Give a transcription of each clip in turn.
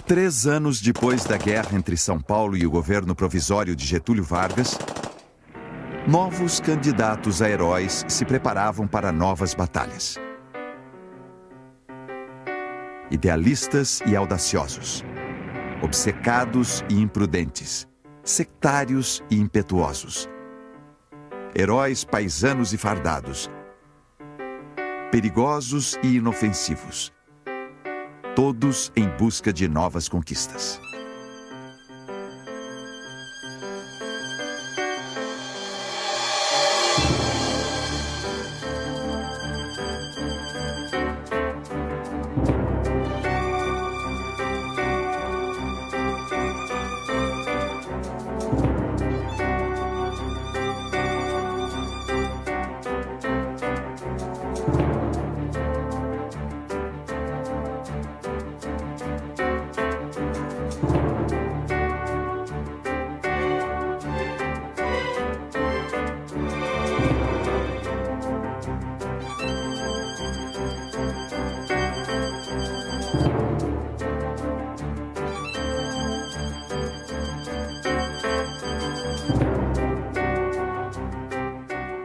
Três anos depois da guerra entre São Paulo e o governo provisório de Getúlio Vargas, novos candidatos a heróis se preparavam para novas batalhas. Idealistas e audaciosos, obcecados e imprudentes, sectários e impetuosos, heróis paisanos e fardados, perigosos e inofensivos, todos em busca de novas conquistas.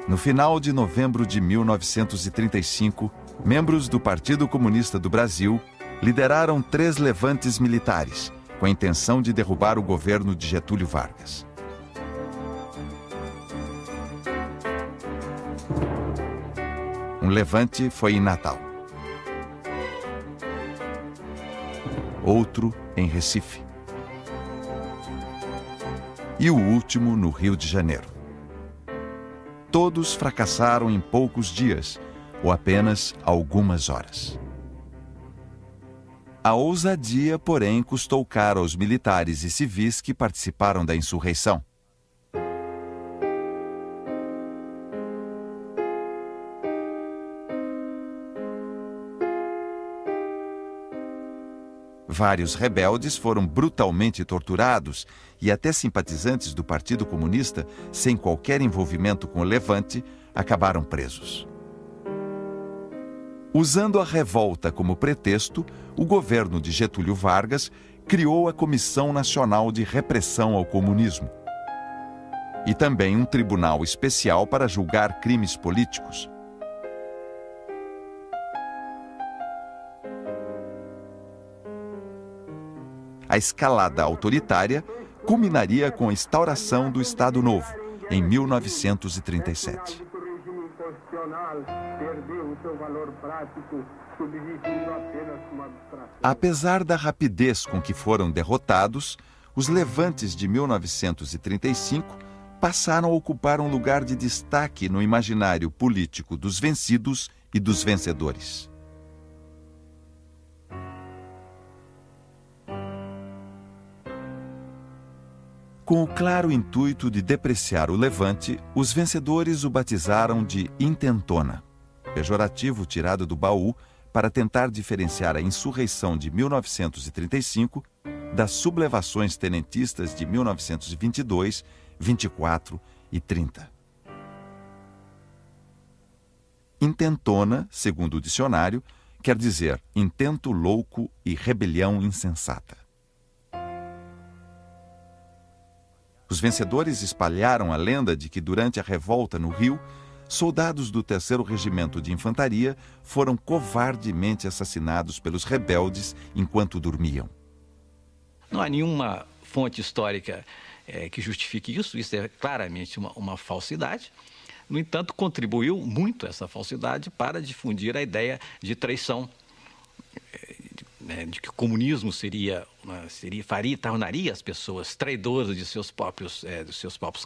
No final de novembro de 1935, membros do Partido Comunista do Brasil lideraram 3 levantes militares, com a intenção de derrubar o governo de Getúlio Vargas. Um levante foi em Natal. Outro em Recife. E o último no Rio de Janeiro. Todos fracassaram em poucos dias, ou apenas algumas horas. A ousadia, porém, custou caro aos militares e civis que participaram da insurreição. Vários rebeldes foram brutalmente torturados e até simpatizantes do Partido Comunista, sem qualquer envolvimento com o levante, acabaram presos. Usando a revolta como pretexto, o governo de Getúlio Vargas criou a Comissão Nacional de Repressão ao Comunismo e também um tribunal especial para julgar crimes políticos. A escalada autoritária culminaria com a instauração do Estado Novo, em 1937. Apesar da rapidez com que foram derrotados, os levantes de 1935 passaram a ocupar um lugar de destaque no imaginário político dos vencidos e dos vencedores. Com o claro intuito de depreciar o levante, os vencedores o batizaram de intentona, pejorativo tirado do baú para tentar diferenciar a insurreição de 1935 das sublevações tenentistas de 1922, 24 e 30. Intentona, segundo o dicionário, quer dizer intento louco e rebelião insensata. Os vencedores espalharam a lenda de que durante a revolta no Rio, soldados do 3º Regimento de Infantaria foram covardemente assassinados pelos rebeldes enquanto dormiam. Não há nenhuma fonte histórica que justifique isso é claramente uma falsidade. No entanto, contribuiu muito essa falsidade para difundir a ideia de traição, de que o comunismo seria tornaria as pessoas traidoras de seus próprios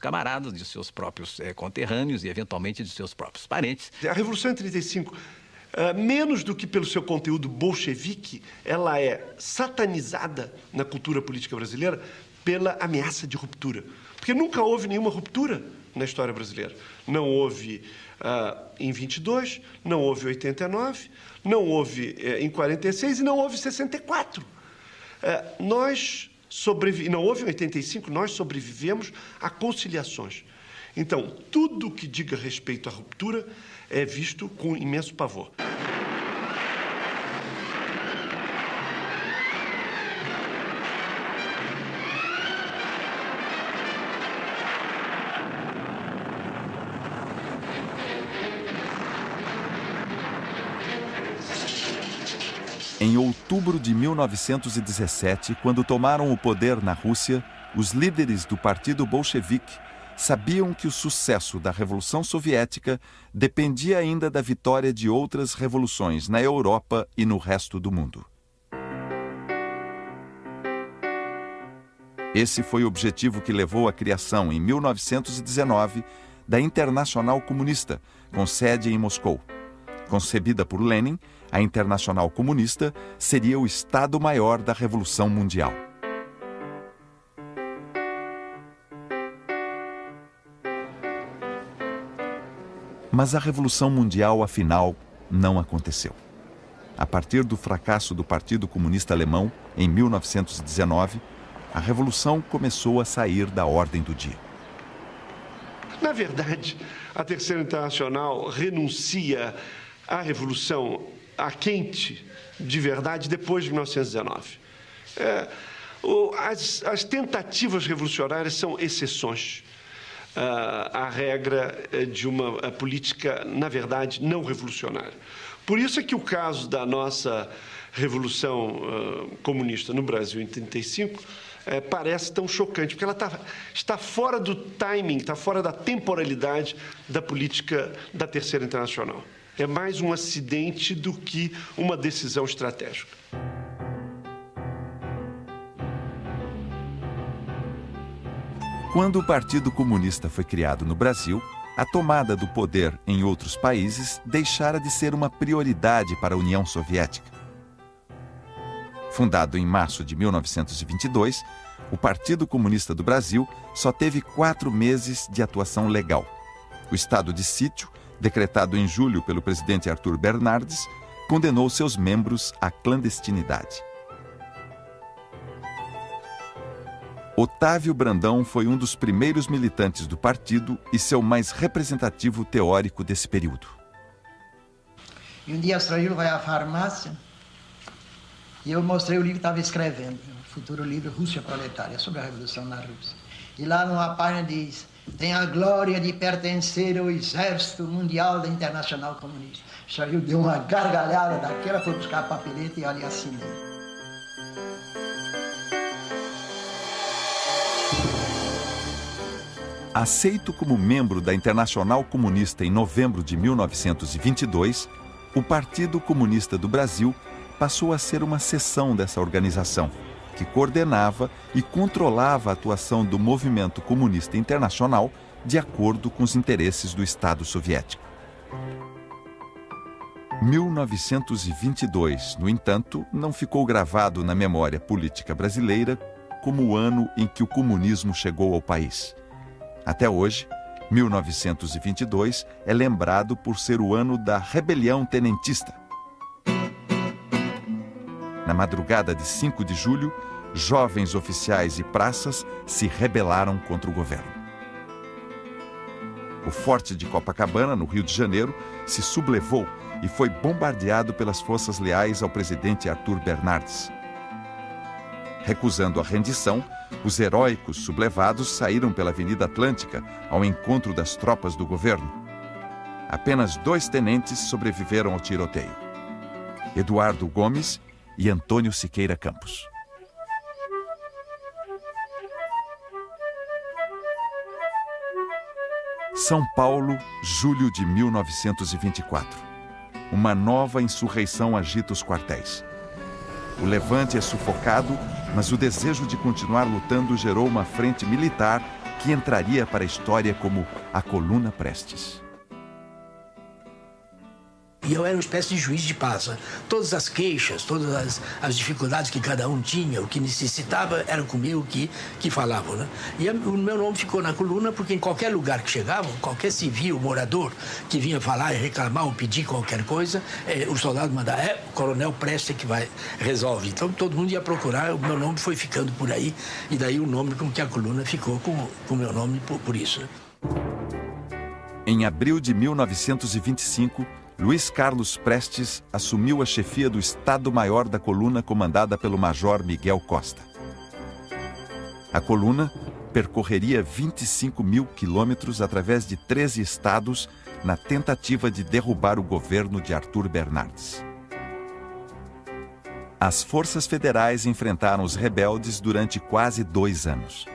camaradas, de seus próprios conterrâneos e, eventualmente, de seus próprios parentes. A Revolução em 35, menos do que pelo seu conteúdo bolchevique, ela é satanizada na cultura política brasileira pela ameaça de ruptura. Porque nunca houve nenhuma ruptura na história brasileira. Não houve em 22, não houve em 89, não houve em 46 e não houve em 64. Não houve em 85, nós sobrevivemos a conciliações. Então, tudo que diga respeito à ruptura é visto com imenso pavor. Em outubro de 1917, quando tomaram o poder na Rússia, os líderes do Partido Bolchevique sabiam que o sucesso da Revolução Soviética dependia ainda da vitória de outras revoluções na Europa e no resto do mundo. Esse foi o objetivo que levou à criação, em 1919, da Internacional Comunista, com sede em Moscou. Concebida por Lenin, a Internacional Comunista seria o Estado-Maior da Revolução Mundial. Mas a Revolução Mundial, afinal, não aconteceu. A partir do fracasso do Partido Comunista Alemão, em 1919, a Revolução começou a sair da ordem do dia. Na verdade, a Terceira Internacional renuncia à Revolução a quente, de verdade, depois de 1919. As tentativas revolucionárias são exceções à regra de uma política, na verdade, não revolucionária. Por isso é que o caso da nossa Revolução Comunista no Brasil em 1935 parece tão chocante, porque ela está fora do timing, está fora da temporalidade da política da Terceira Internacional. É mais um acidente do que uma decisão estratégica. Quando o Partido Comunista foi criado no Brasil, a tomada do poder em outros países deixara de ser uma prioridade para a União Soviética. Fundado em março de 1922, o Partido Comunista do Brasil só teve 4 meses de atuação legal. O estado de sítio, decretado em julho pelo presidente Arthur Bernardes, condenou seus membros à clandestinidade. Otávio Brandão foi um dos primeiros militantes do partido e seu mais representativo teórico desse período. E um dia o estrangeiro vai à farmácia e eu mostrei o livro que estava escrevendo, o futuro livro Rússia Proletária, sobre a Revolução na Rússia. E lá numa página diz: tem a glória de pertencer ao Exército Mundial da Internacional Comunista. O estrangeiro deu uma gargalhada daquela, foi buscar a papeleta e ali assinei. Aceito como membro da Internacional Comunista em novembro de 1922, o Partido Comunista do Brasil passou a ser uma seção dessa organização, que coordenava e controlava a atuação do movimento comunista internacional de acordo com os interesses do Estado soviético. 1922, no entanto, não ficou gravado na memória política brasileira como o ano em que o comunismo chegou ao país. Até hoje, 1922 é lembrado por ser o ano da rebelião tenentista. Na madrugada de 5 de julho, jovens oficiais e praças se rebelaram contra o governo. O forte de Copacabana, no Rio de Janeiro, se sublevou e foi bombardeado pelas forças leais ao presidente Arthur Bernardes. Recusando a rendição, os heróicos sublevados saíram pela Avenida Atlântica ao encontro das tropas do governo. Apenas 2 tenentes sobreviveram ao tiroteio: Eduardo Gomes e Antônio Siqueira Campos. São Paulo, julho de 1924. Uma nova insurreição agita os quartéis. O levante é sufocado, mas o desejo de continuar lutando gerou uma frente militar que entraria para a história como a Coluna Prestes. E eu era uma espécie de juiz de paz. Né? Todas as queixas, todas as dificuldades que cada um tinha, o que necessitava, era comigo que falavam. Né? E o meu nome ficou na coluna porque em qualquer lugar que chegavam, qualquer civil, morador que vinha falar e reclamar ou pedir qualquer coisa, o soldado mandava, o coronel Prestes que resolve. Então todo mundo ia procurar, o meu nome foi ficando por aí, e daí o nome com que a coluna ficou com o meu nome por isso. Né? Em abril de 1925, Luiz Carlos Prestes assumiu a chefia do Estado-Maior da coluna comandada pelo Major Miguel Costa. A coluna percorreria 25 mil quilômetros através de 13 estados na tentativa de derrubar o governo de Arthur Bernardes. As forças federais enfrentaram os rebeldes durante quase 2 anos.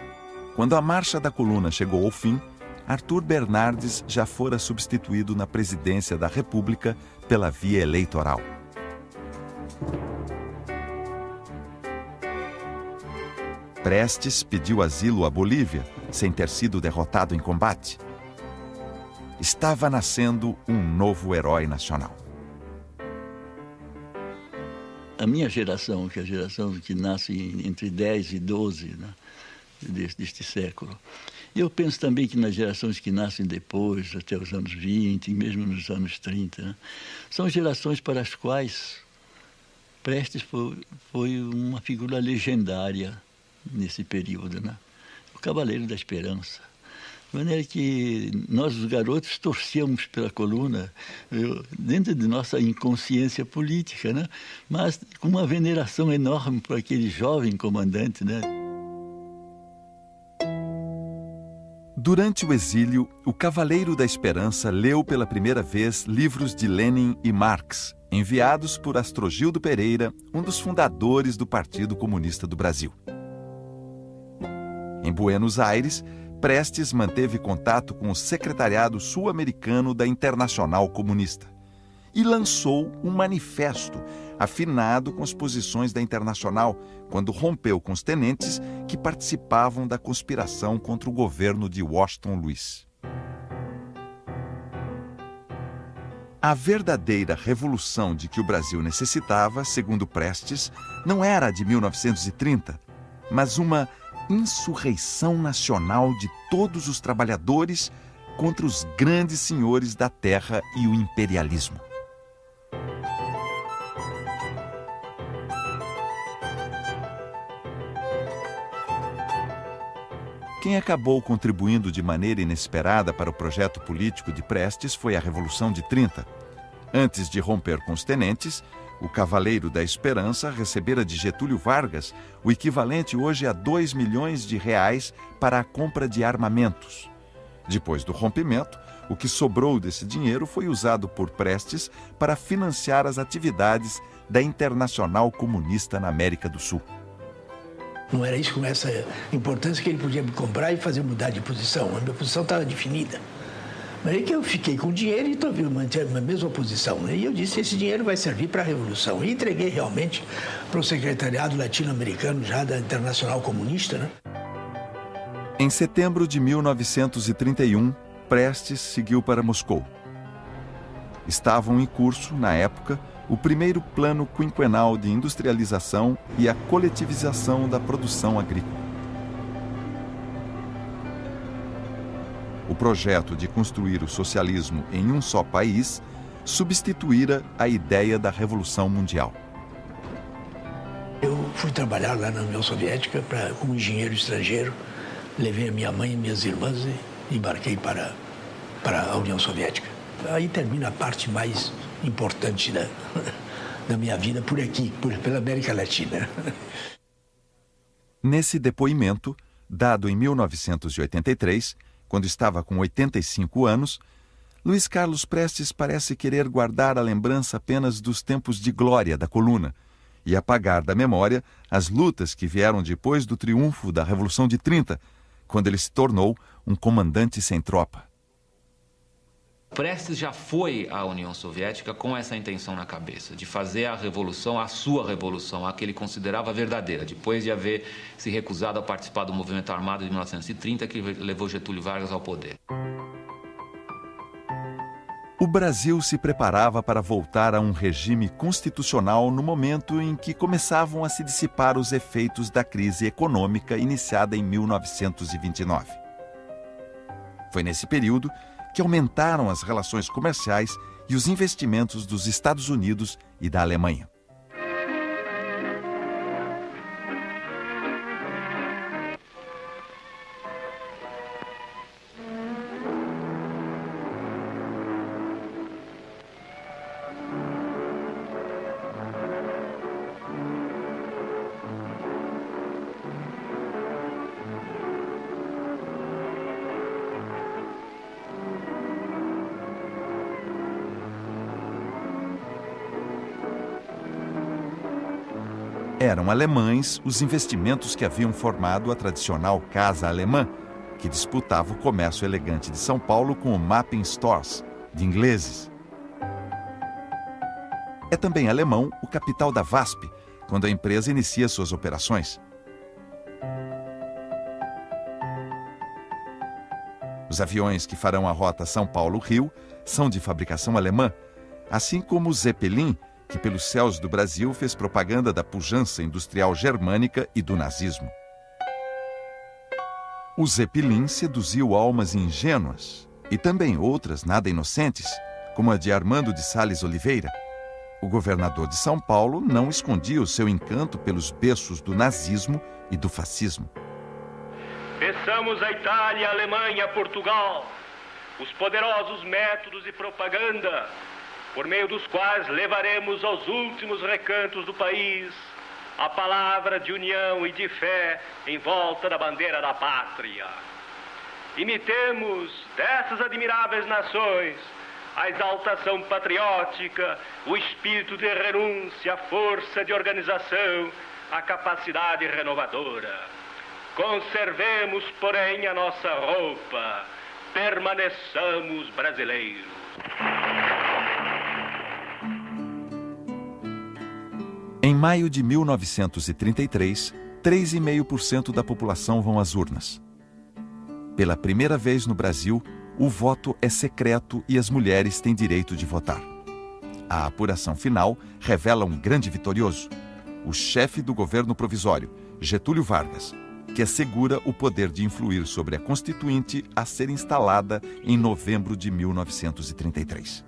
Quando a marcha da coluna chegou ao fim, Arthur Bernardes já fora substituído na presidência da República pela via eleitoral. Prestes pediu asilo à Bolívia, sem ter sido derrotado em combate. Estava nascendo um novo herói nacional. A minha geração, que é a geração que nasce entre 10 e 12, né, deste século, eu penso também que nas gerações que nascem depois, até os anos 20, e mesmo nos anos 30, né, são gerações para as quais Prestes foi uma figura legendária nesse período, né? O Cavaleiro da Esperança. De maneira que nós, os garotos, torcíamos pela coluna, dentro de nossa inconsciência política, né? Mas com uma veneração enorme por aquele jovem comandante, né? Durante o exílio, o Cavaleiro da Esperança leu pela primeira vez livros de Lenin e Marx, enviados por Astrogildo Pereira, um dos fundadores do Partido Comunista do Brasil. Em Buenos Aires, Prestes manteve contato com o secretariado sul-americano da Internacional Comunista e lançou um manifesto afinado com as posições da Internacional quando rompeu com os tenentes que participavam da conspiração contra o governo de Washington Luiz. A verdadeira revolução de que o Brasil necessitava, segundo Prestes, não era a de 1930, mas uma insurreição nacional de todos os trabalhadores contra os grandes senhores da terra e o imperialismo. Quem acabou contribuindo de maneira inesperada para o projeto político de Prestes foi a Revolução de 30. Antes de romper com os tenentes, o Cavaleiro da Esperança recebera de Getúlio Vargas o equivalente hoje a 2 milhões de reais para a compra de armamentos. Depois do rompimento, o que sobrou desse dinheiro foi usado por Prestes para financiar as atividades da Internacional Comunista na América do Sul. Não era isso com essa importância que ele podia me comprar e fazer mudar de posição. A minha posição estava definida. Mas aí que eu fiquei com o dinheiro e mantive a mesma posição. Né? E eu disse, esse dinheiro vai servir para a Revolução. E entreguei realmente para o secretariado latino-americano já da Internacional Comunista. Né? Em setembro de 1931, Prestes seguiu para Moscou. Estavam em curso, na época, o primeiro plano quinquenal de industrialização e a coletivização da produção agrícola. O projeto de construir o socialismo em um só país substituíra a ideia da Revolução Mundial. Eu fui trabalhar lá na União Soviética como engenheiro estrangeiro, levei a minha mãe e minhas irmãs e embarquei para a União Soviética. Aí termina a parte mais importante da minha vida por aqui, pela América Latina. Nesse depoimento, dado em 1983, quando estava com 85 anos, Luiz Carlos Prestes parece querer guardar a lembrança apenas dos tempos de glória da coluna e apagar da memória as lutas que vieram depois do triunfo da Revolução de 30, quando ele se tornou um comandante sem tropa. Prestes já foi à União Soviética com essa intenção na cabeça, de fazer a revolução, a sua revolução, a que ele considerava verdadeira, depois de haver se recusado a participar do movimento armado de 1930, que levou Getúlio Vargas ao poder. O Brasil se preparava para voltar a um regime constitucional no momento em que começavam a se dissipar os efeitos da crise econômica iniciada em 1929. Foi nesse período que aumentaram as relações comerciais e os investimentos dos Estados Unidos e da Alemanha. Eram alemães os investimentos que haviam formado a tradicional Casa Alemã, que disputava o comércio elegante de São Paulo com o Mappin Stores, de ingleses. É também alemão o capital da VASP, quando a empresa inicia suas operações. Os aviões que farão a rota São Paulo-Rio são de fabricação alemã, assim como o Zeppelin, que pelos céus do Brasil fez propaganda da pujança industrial germânica e do nazismo. O Zeppelin seduziu almas ingênuas e também outras nada inocentes, como a de Armando de Sales Oliveira. O governador de São Paulo não escondia o seu encanto pelos berços do nazismo e do fascismo. Peçamos à Itália, à Alemanha, a Portugal, os poderosos métodos de propaganda por meio dos quais levaremos aos últimos recantos do país a palavra de união e de fé em volta da bandeira da pátria. Imitemos dessas admiráveis nações a exaltação patriótica, o espírito de renúncia, a força de organização, a capacidade renovadora. Conservemos, porém, a nossa roupa, permaneçamos brasileiros. Em maio de 1933, 3,5% da população vão às urnas. Pela primeira vez no Brasil, o voto é secreto e as mulheres têm direito de votar. A apuração final revela um grande vitorioso, o chefe do governo provisório, Getúlio Vargas, que assegura o poder de influir sobre a Constituinte a ser instalada em novembro de 1933.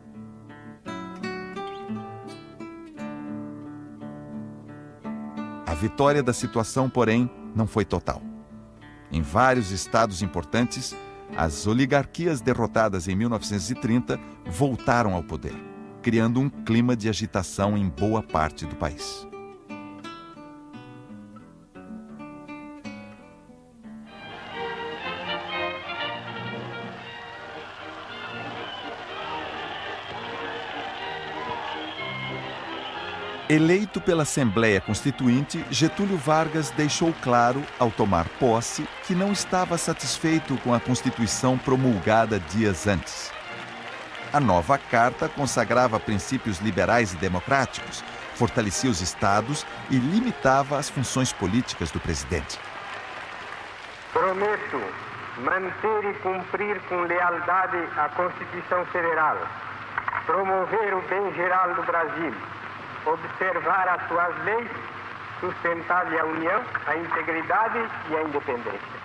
A vitória da situação, porém, não foi total. Em vários estados importantes, as oligarquias derrotadas em 1930 voltaram ao poder, criando um clima de agitação em boa parte do país. Eleito pela Assembleia Constituinte, Getúlio Vargas deixou claro, ao tomar posse, que não estava satisfeito com a Constituição promulgada dias antes. A nova carta consagrava princípios liberais e democráticos, fortalecia os estados e limitava as funções políticas do presidente. Prometo manter e cumprir com lealdade a Constituição Federal, promover o bem geral do Brasil, observar as suas leis, sustentar-lhe a união, a integridade e a independência.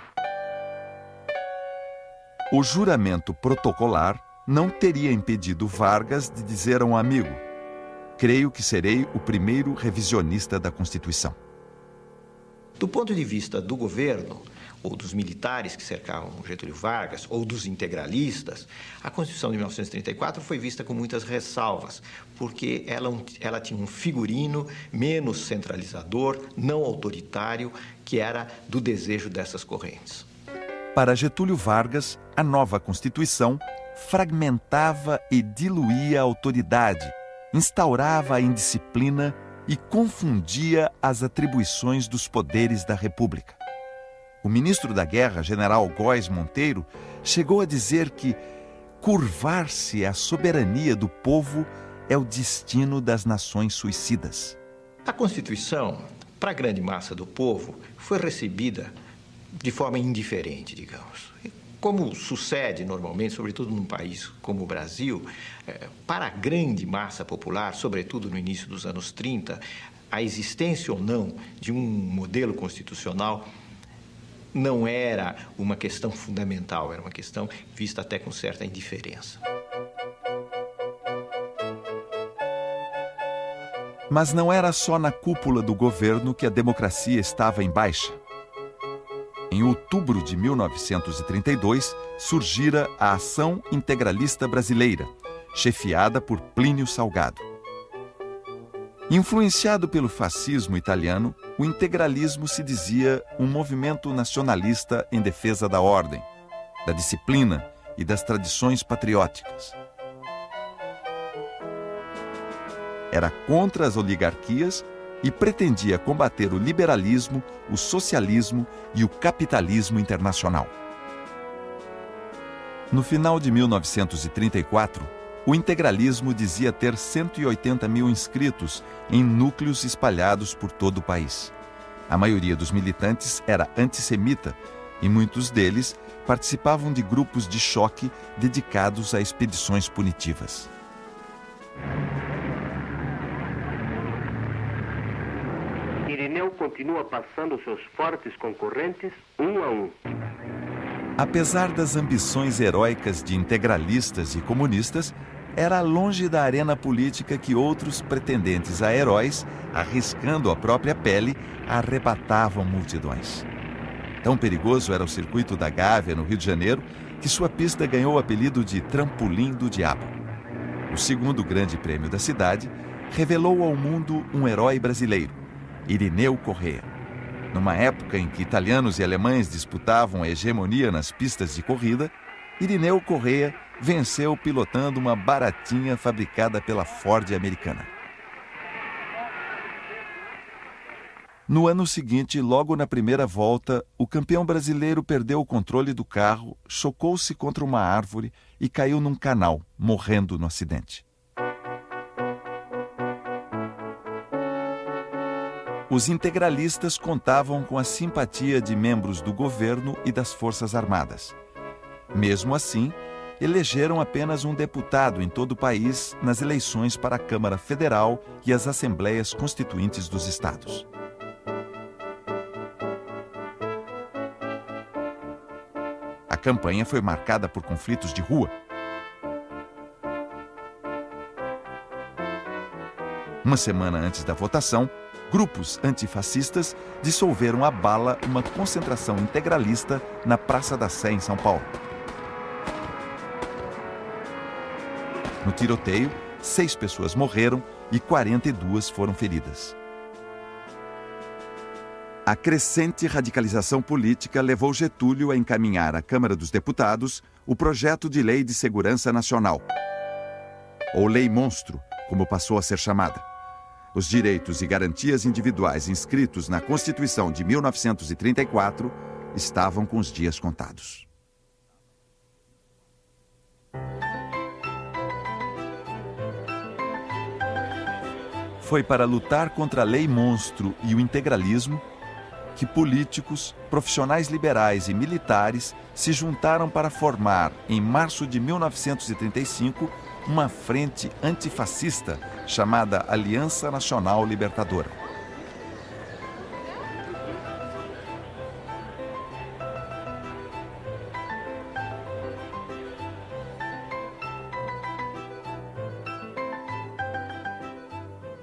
O juramento protocolar não teria impedido Vargas de dizer a um amigo: creio que serei o primeiro revisionista da Constituição. Do ponto de vista do governo, ou dos militares que cercavam Getúlio Vargas, ou dos integralistas, a Constituição de 1934 foi vista com muitas ressalvas, porque ela tinha um figurino menos centralizador, não autoritário, que era do desejo dessas correntes. Para Getúlio Vargas, a nova Constituição fragmentava e diluía a autoridade, instaurava a indisciplina e confundia as atribuições dos poderes da República. O ministro da Guerra, general Góes Monteiro, chegou a dizer que curvar-se à soberania do povo é o destino das nações suicidas. A Constituição, para a grande massa do povo, foi recebida de forma indiferente, digamos. Como sucede normalmente, sobretudo num país como o Brasil, para a grande massa popular, sobretudo no início dos anos 30, a existência ou não de um modelo constitucional não era uma questão fundamental, era uma questão vista até com certa indiferença. Mas não era só na cúpula do governo que a democracia estava em baixa. Em outubro de 1932, surgira a Ação Integralista Brasileira, chefiada por Plínio Salgado. Influenciado pelo fascismo italiano, o integralismo se dizia um movimento nacionalista em defesa da ordem, da disciplina e das tradições patrióticas. Era contra as oligarquias e pretendia combater o liberalismo, o socialismo e o capitalismo internacional. No final de 1934, o integralismo dizia ter 180 mil inscritos em núcleos espalhados por todo o país. A maioria dos militantes era antissemita e muitos deles participavam de grupos de choque dedicados a expedições punitivas. Irineu continua passando seus fortes concorrentes um a um. Apesar das ambições heróicas de integralistas e comunistas, era longe da arena política que outros pretendentes a heróis, arriscando a própria pele, arrebatavam multidões. Tão perigoso era o circuito da Gávea, no Rio de Janeiro, que sua pista ganhou o apelido de Trampolim do Diabo. O segundo grande prêmio da cidade revelou ao mundo um herói brasileiro, Irineu Corrêa. Numa época em que italianos e alemães disputavam a hegemonia nas pistas de corrida, Irineu Corrêa venceu pilotando uma baratinha fabricada pela Ford americana. No ano seguinte, logo na primeira volta, o campeão brasileiro perdeu o controle do carro, chocou-se contra uma árvore e caiu num canal, morrendo no acidente. Os integralistas contavam com a simpatia de membros do governo e das Forças Armadas. Mesmo assim, elegeram apenas um deputado em todo o país nas eleições para a Câmara Federal e as Assembleias Constituintes dos Estados. A campanha foi marcada por conflitos de rua. Uma semana antes da votação, grupos antifascistas dissolveram à bala uma concentração integralista na Praça da Sé, em São Paulo. No tiroteio, 6 pessoas morreram e 42 foram feridas. A crescente radicalização política levou Getúlio a encaminhar à Câmara dos Deputados o projeto de Lei de Segurança Nacional, ou Lei Monstro, como passou a ser chamada. Os direitos e garantias individuais inscritos na Constituição de 1934 estavam com os dias contados. Foi para lutar contra a Lei Monstro e o integralismo que políticos, profissionais liberais e militares se juntaram para formar, em março de 1935, uma frente antifascista chamada Aliança Nacional Libertadora.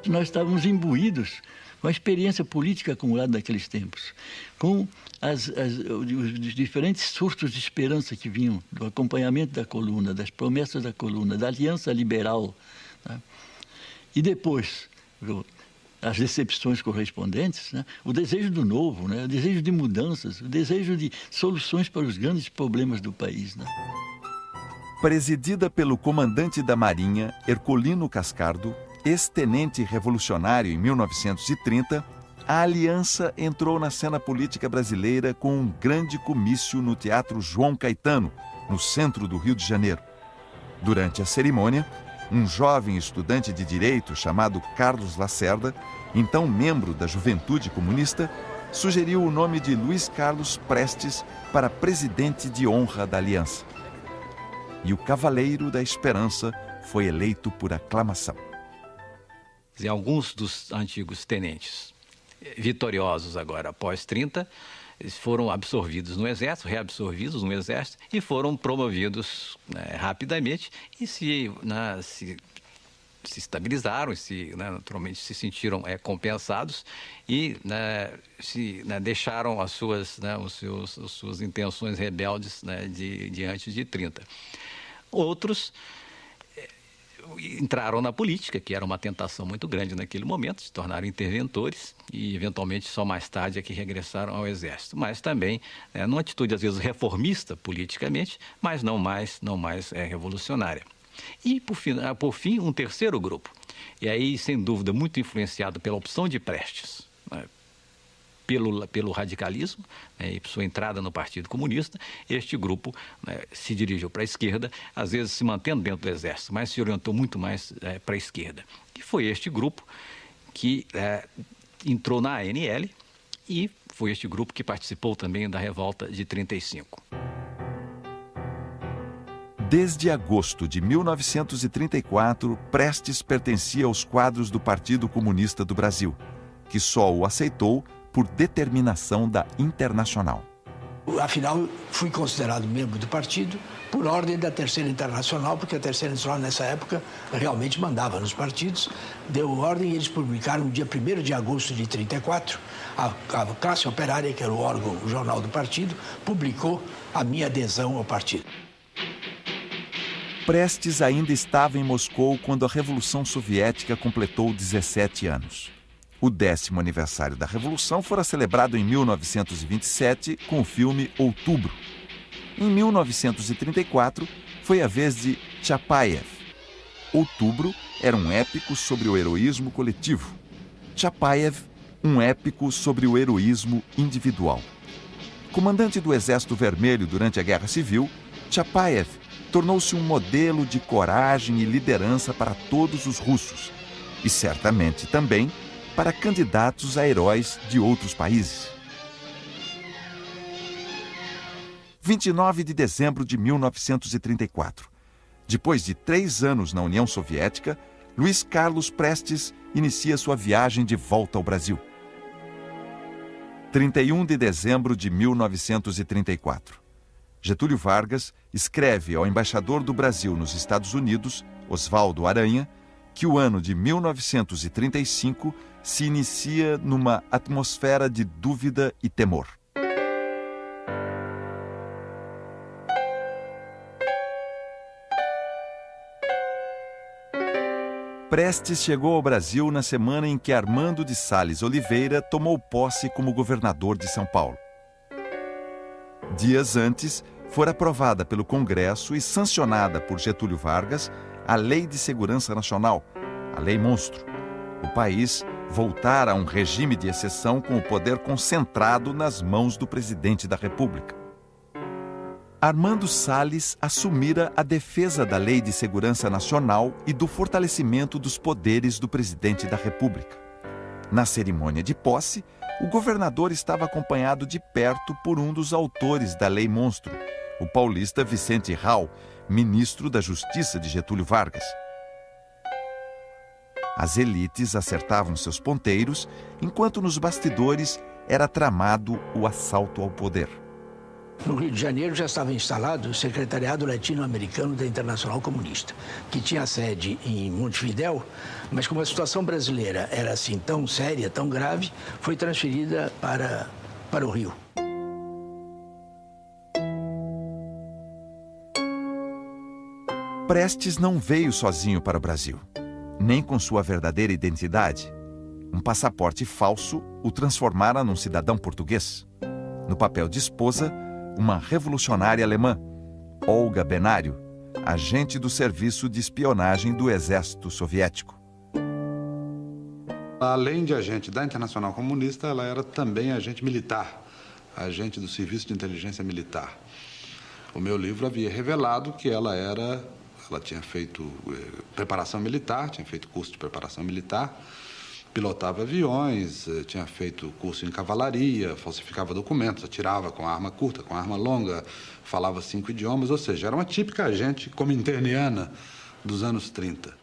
Nós estávamos imbuídos com a experiência política acumulada naqueles tempos, com os diferentes surtos de esperança que vinham do acompanhamento da coluna, das promessas da coluna, da aliança liberal, né? E depois as decepções correspondentes, né? O desejo do novo, né? O desejo de mudanças, o desejo de soluções para os grandes problemas do país, né? Presidida pelo comandante da Marinha, Ercolino Cascardo, ex-tenente revolucionário em 1930, a aliança entrou na cena política brasileira com um grande comício no Teatro João Caetano, no centro do Rio de Janeiro. Durante a cerimônia, um jovem estudante de direito chamado Carlos Lacerda, então membro da Juventude Comunista, sugeriu o nome de Luiz Carlos Prestes para presidente de honra da aliança. E o Cavaleiro da Esperança foi eleito por aclamação. Alguns dos antigos tenentes vitoriosos agora após 30 foram absorvidos no Exército, reabsorvidos no Exército e foram promovidos rapidamente e se estabilizaram, naturalmente se sentiram compensados e deixaram as suas intenções rebeldes diante de 30. Outros entraram na política, que era uma tentação muito grande naquele momento, se tornaram interventores e, eventualmente, só mais tarde é que regressaram ao Exército. Mas também, numa atitude, às vezes, reformista politicamente, mas não mais revolucionária. E, por fim, um terceiro grupo, e aí, sem dúvida, muito influenciado pela opção de Prestes, pelo radicalismo e sua entrada no Partido Comunista, este grupo se dirigiu para a esquerda, às vezes se mantendo dentro do Exército, mas se orientou muito mais para a esquerda. E foi este grupo que entrou na ANL e foi este grupo que participou também da revolta de 35. Desde agosto de 1934, Prestes pertencia aos quadros do Partido Comunista do Brasil, que só o aceitou por determinação da Internacional. Afinal, fui considerado membro do partido por ordem da Terceira Internacional, porque a Terceira Internacional, nessa época, realmente mandava nos partidos. Deu ordem e eles publicaram no dia 1º de agosto de 34, a Classe Operária, que era o órgão, o jornal do partido, publicou a minha adesão ao partido. Prestes ainda estava em Moscou quando a Revolução Soviética completou 17 anos. O 10º aniversário da Revolução fora celebrado em 1927 com o filme Outubro. Em 1934, foi a vez de Chapayev. Outubro era um épico sobre o heroísmo coletivo. Chapayev, um épico sobre o heroísmo individual. Comandante do Exército Vermelho durante a Guerra Civil, Chapayev tornou-se um modelo de coragem e liderança para todos os russos e certamente também para candidatos a heróis de outros países. 29 de dezembro de 1934. Depois de 3 anos na União Soviética, Luiz Carlos Prestes inicia sua viagem de volta ao Brasil. 31 de dezembro de 1934. Getúlio Vargas escreve ao embaixador do Brasil nos Estados Unidos, Oswaldo Aranha, que o ano de 1935 se inicia numa atmosfera de dúvida e temor. Prestes chegou ao Brasil na semana em que Armando de Sales Oliveira tomou posse como governador de São Paulo. Dias antes, fora aprovada pelo Congresso e sancionada por Getúlio Vargas a Lei de Segurança Nacional, a Lei Monstro. O país voltara a um regime de exceção com o poder concentrado nas mãos do presidente da República. Armando Salles assumira a defesa da Lei de Segurança Nacional e do fortalecimento dos poderes do presidente da República. Na cerimônia de posse, o governador estava acompanhado de perto por um dos autores da Lei Monstro, o paulista Vicente Rau, ministro da Justiça de Getúlio Vargas. As elites acertavam seus ponteiros, enquanto nos bastidores era tramado o assalto ao poder. No Rio de Janeiro já estava instalado o Secretariado Latino-Americano da Internacional Comunista, que tinha sede em Montevidéu, mas como a situação brasileira era assim tão séria, tão grave, foi transferida para o Rio. Prestes não veio sozinho para o Brasil, nem com sua verdadeira identidade. Um passaporte falso o transformara num cidadão português. No papel de esposa, uma revolucionária alemã, Olga Benário, agente do Serviço de Espionagem do Exército Soviético. Além de agente da Internacional Comunista, ela era também agente militar, agente do Serviço de Inteligência Militar. O meu livro havia revelado que ela era Ela tinha feito preparação militar, tinha feito curso de preparação militar, pilotava aviões, tinha feito curso em cavalaria, falsificava documentos, atirava com arma curta, com arma longa, falava 5 idiomas, ou seja, era uma típica agente cominterniana dos anos 30.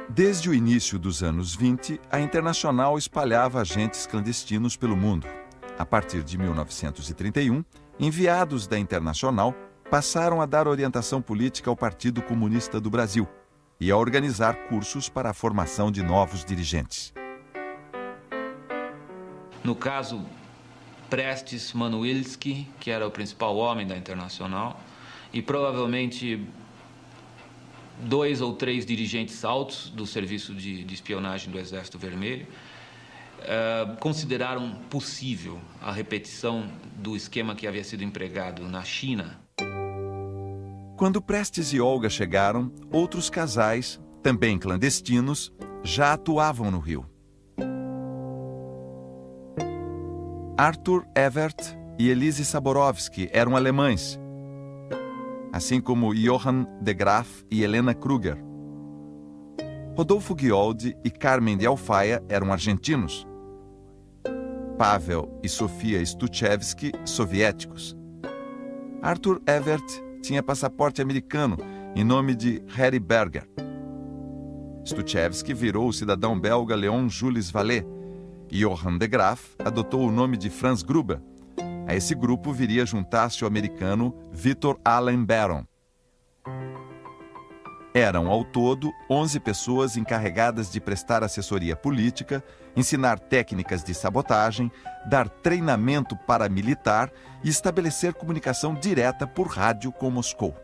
Desde o início dos anos 20, a Internacional espalhava agentes clandestinos pelo mundo. A partir de 1931, enviados da Internacional passaram a dar orientação política ao Partido Comunista do Brasil e a organizar cursos para a formação de novos dirigentes. No caso, Prestes Manuilski, que era o principal homem da Internacional, e provavelmente 2 ou 3 dirigentes altos do serviço de espionagem do Exército Vermelho, consideraram possível a repetição do esquema que havia sido empregado na China. Quando Prestes e Olga chegaram, outros casais, também clandestinos, já atuavam no Rio. Arthur Evert e Elise Saborowski eram alemães, assim como Johann de Graaf e Helena Kruger. Rodolfo Guioldi e Carmen de Alfaia eram argentinos. Pavel e Sofia Stuchevsky, soviéticos. Arthur Evert tinha passaporte americano em nome de Harry Berger. Stuchevsky virou o cidadão belga Leon Jules Vallée e Johann de Graaf adotou o nome de Franz Gruber. A esse grupo viria juntar-se o americano Victor Allen Baron. Eram, ao todo, 11 pessoas encarregadas de prestar assessoria política, ensinar técnicas de sabotagem, dar treinamento paramilitar e estabelecer comunicação direta por rádio com Moscou.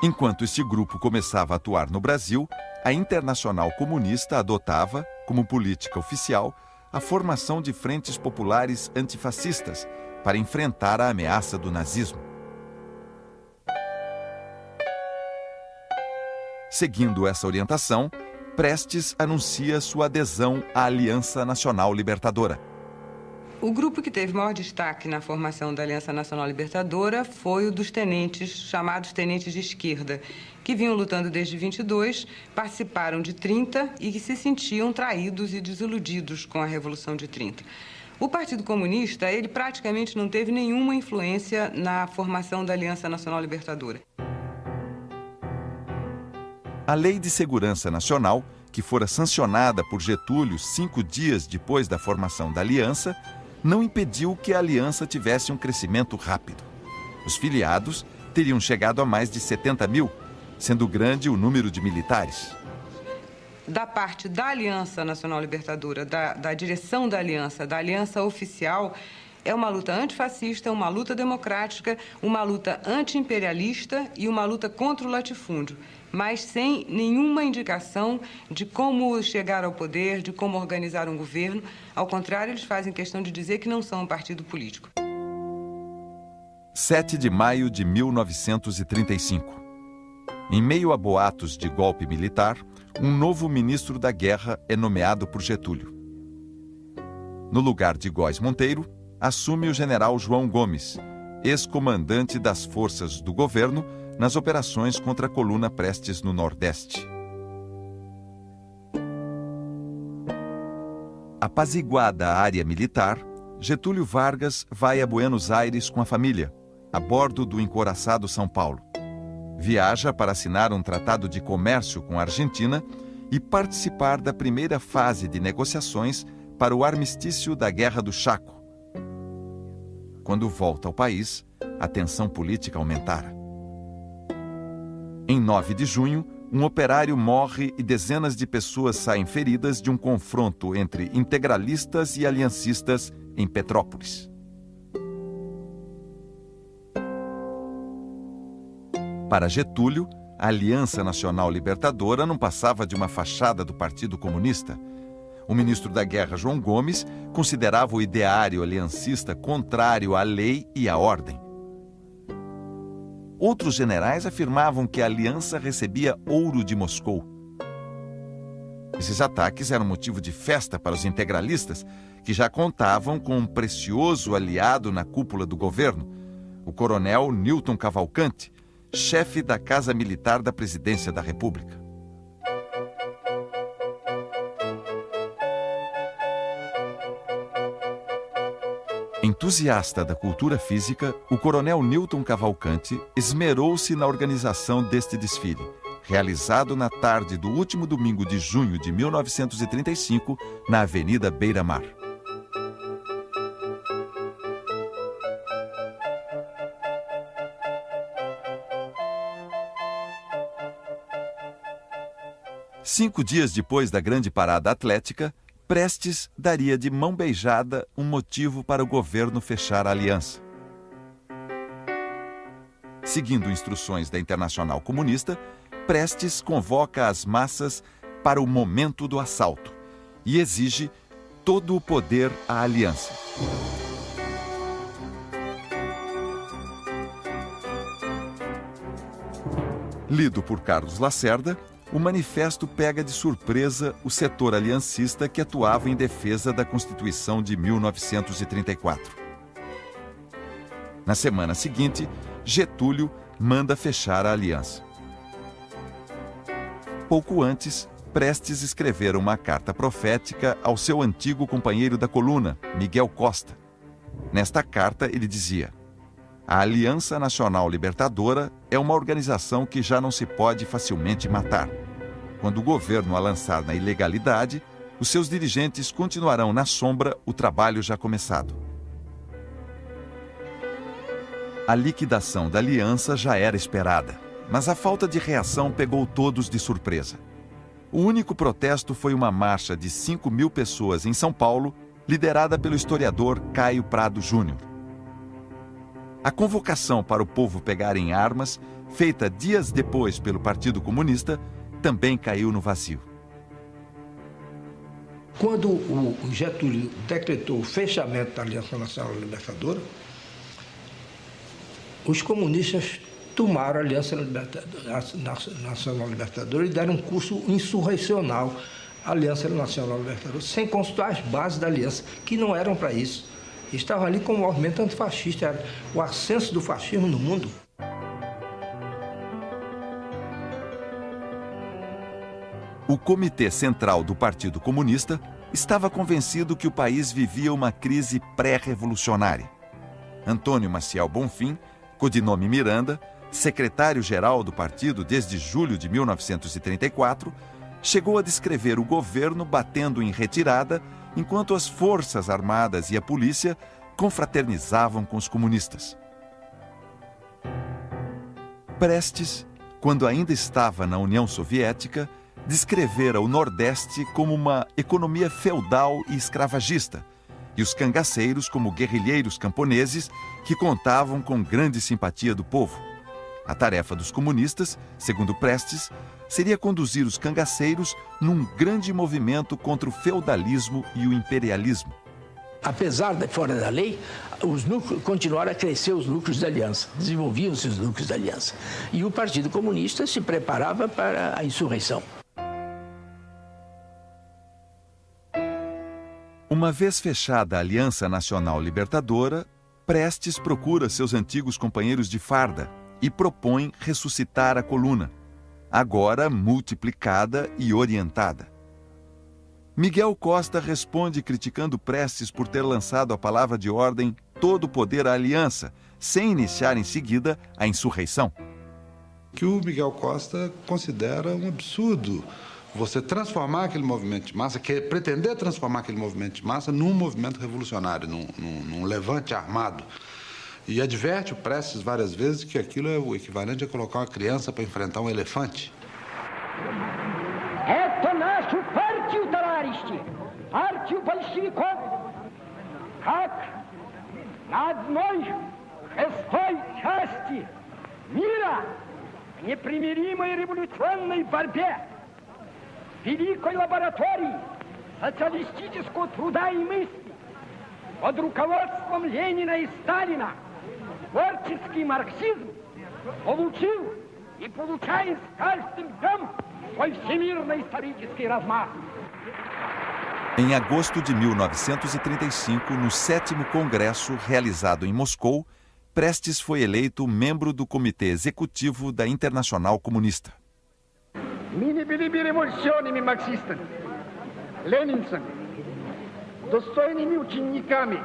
Enquanto este grupo começava a atuar no Brasil, a Internacional Comunista adotava, como política oficial, a formação de frentes populares antifascistas para enfrentar a ameaça do nazismo. Seguindo essa orientação, Prestes anuncia sua adesão à Aliança Nacional Libertadora. O grupo que teve maior destaque na formação da Aliança Nacional Libertadora foi o dos tenentes, chamados tenentes de esquerda, que vinham lutando desde 22, participaram de 30 e que se sentiam traídos e desiludidos com a Revolução de 30. O Partido Comunista, ele praticamente não teve nenhuma influência na formação da Aliança Nacional Libertadora. A Lei de Segurança Nacional, que fora sancionada por Getúlio 5 dias depois da formação da aliança, não impediu que a aliança tivesse um crescimento rápido. Os filiados teriam chegado a mais de 70 mil, sendo grande o número de militares. Da parte da Aliança Nacional Libertadora, da direção da aliança oficial, é uma luta antifascista, uma luta democrática, uma luta anti-imperialista e uma luta contra o latifúndio, mas sem nenhuma indicação de como chegar ao poder, de como organizar um governo. Ao contrário, eles fazem questão de dizer que não são um partido político. 7 de maio de 1935. Em meio a boatos de golpe militar, um novo ministro da Guerra é nomeado por Getúlio. No lugar de Góes Monteiro, assume o general João Gomes, ex-comandante das forças do governo nas operações contra a coluna Prestes no Nordeste. Apaziguada a área militar, Getúlio Vargas vai a Buenos Aires com a família, a bordo do encouraçado São Paulo. Viaja para assinar um tratado de comércio com a Argentina e participar da primeira fase de negociações para o armistício da Guerra do Chaco. Quando volta ao país, a tensão política aumentara. Em 9 de junho, um operário morre e dezenas de pessoas saem feridas de um confronto entre integralistas e aliancistas em Petrópolis. Para Getúlio, a Aliança Nacional Libertadora não passava de uma fachada do Partido Comunista. O ministro da Guerra, João Gomes, considerava o ideário aliancista contrário à lei e à ordem. Outros generais afirmavam que a aliança recebia ouro de Moscou. Esses ataques eram motivo de festa para os integralistas, que já contavam com um precioso aliado na cúpula do governo, o coronel Newton Cavalcante, chefe da Casa Militar da Presidência da República. Entusiasta da cultura física, o coronel Newton Cavalcante esmerou-se na organização deste desfile, realizado na tarde do último domingo de junho de 1935, na Avenida Beira-Mar. Cinco dias depois da grande parada atlética, Prestes daria de mão beijada um motivo para o governo fechar a aliança. Seguindo instruções da Internacional Comunista, Prestes convoca as massas para o momento do assalto e exige todo o poder à aliança. Lido por Carlos Lacerda, o manifesto pega de surpresa o setor aliancista que atuava em defesa da Constituição de 1934. Na semana seguinte, Getúlio manda fechar a aliança. Pouco antes, Prestes escrevera uma carta profética ao seu antigo companheiro da coluna, Miguel Costa. Nesta carta, ele dizia: "A Aliança Nacional Libertadora é uma organização que já não se pode facilmente matar. Quando o governo a lançar na ilegalidade, os seus dirigentes continuarão na sombra o trabalho já começado." A liquidação da aliança já era esperada, mas a falta de reação pegou todos de surpresa. O único protesto foi uma marcha de 5.000 pessoas em São Paulo, liderada pelo historiador Caio Prado Júnior. A convocação para o povo pegar em armas, feita dias depois pelo Partido Comunista, também caiu no vazio. Quando o Getúlio decretou o fechamento da Aliança Nacional Libertadora, os comunistas tomaram a Aliança Nacional Libertadora e deram um curso insurrecional à Aliança Nacional Libertadora, sem consultar as bases da aliança, que não eram para isso. Estavam ali com o movimento antifascista, era o ascenso do fascismo no mundo. O Comitê Central do Partido Comunista estava convencido que o país vivia uma crise pré-revolucionária. Antônio Maciel Bonfim, codinome Miranda, secretário-geral do partido desde julho de 1934, chegou a descrever o governo batendo em retirada enquanto as Forças Armadas e a polícia confraternizavam com os comunistas. Prestes, quando ainda estava na União Soviética, descrevera o Nordeste como uma economia feudal e escravagista, e os cangaceiros como guerrilheiros camponeses que contavam com grande simpatia do povo. A tarefa dos comunistas, segundo Prestes, seria conduzir os cangaceiros num grande movimento contra o feudalismo e o imperialismo. Apesar de fora da lei, os núcleos continuaram a crescer, os núcleos da aliança, desenvolviam-se os núcleos da aliança. E o Partido Comunista se preparava para a insurreição. Uma vez fechada a Aliança Nacional Libertadora, Prestes procura seus antigos companheiros de farda e propõe ressuscitar a coluna, agora multiplicada e orientada. Miguel Costa responde criticando Prestes por ter lançado a palavra de ordem "todo o poder à aliança", sem iniciar em seguida a insurreição. Que o Miguel Costa considera um absurdo você transformar aquele movimento de massa, pretender transformar aquele movimento de massa num movimento revolucionário, num levante armado. E adverte o Prestes várias vezes que aquilo é o equivalente a colocar uma criança para enfrentar um elefante. Это нашу партию, товарищи, партию большевиков, как на одной шестой части мира в непримиримой революционной борьбе, великой лаборатории социалистического труда и мысли под руководством Ленина и Сталина творческий марксизм получил и получает с каждым днем свой всемирно-исторический размах. Em agosto de 1935, no 7º Congresso realizado em Moscou, Prestes foi eleito membro do Comitê Executivo da Internacional Comunista. Мы не были бы революционными марксистами, ленинцами, достойными учениками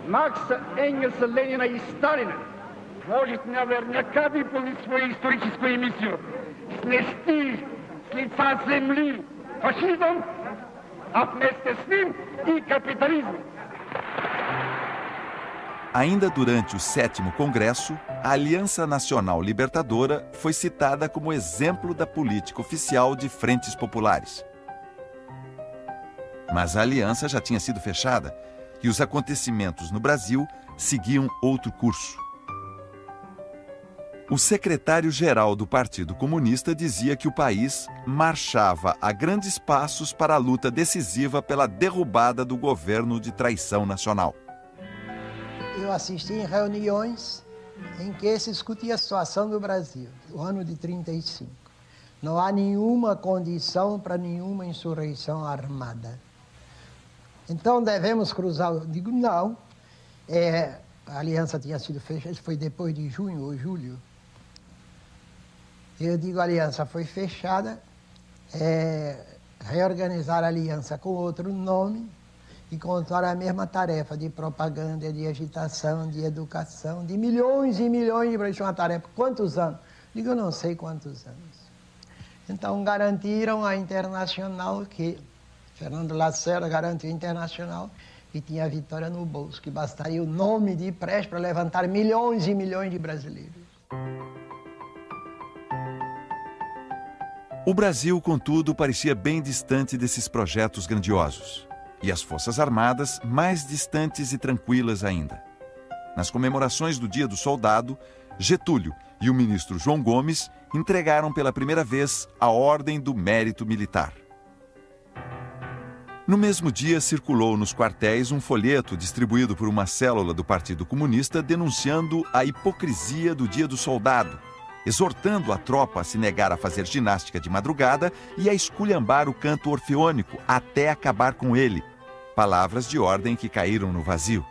Маркса, Энгельса, Ленина и Сталина. Может наверняка выполнить свою историческую миссию, снести с лица земли фашизм, а вместе с ним и капитализм. Ainda durante o 7º Congresso, a Aliança Nacional Libertadora foi citada como exemplo da política oficial de frentes populares. Mas a aliança já tinha sido fechada e os acontecimentos no Brasil seguiam outro curso. O secretário-geral do Partido Comunista dizia que o país marchava a grandes passos para a luta decisiva pela derrubada do governo de traição nacional. Eu assisti em reuniões em que se discutia a situação do Brasil, o ano de 35. Não há nenhuma condição para nenhuma insurreição armada. Então devemos cruzar. Eu digo, não. A aliança tinha sido fechada, foi depois de junho ou julho. Eu digo, a aliança foi fechada, reorganizar a aliança com outro nome e contar a mesma tarefa de propaganda, de agitação, de educação, de milhões e milhões de brasileiros. Isso é uma tarefa. Quantos anos? Digo, eu não sei quantos anos. Então garantiram a Internacional, que Fernando Lacerda garantiu a Internacional e tinha a vitória no bolso, que bastaria o nome de Prestes para levantar milhões e milhões de brasileiros. O Brasil, contudo, parecia bem distante desses projetos grandiosos. E as Forças Armadas mais distantes e tranquilas ainda. Nas comemorações do Dia do Soldado, Getúlio e o ministro João Gomes entregaram pela primeira vez a Ordem do Mérito Militar. No mesmo dia, circulou nos quartéis um folheto distribuído por uma célula do Partido Comunista denunciando a hipocrisia do Dia do Soldado, exortando a tropa a se negar a fazer ginástica de madrugada e a esculhambar o canto orfeônico até acabar com ele. Palavras de ordem que caíram no vazio.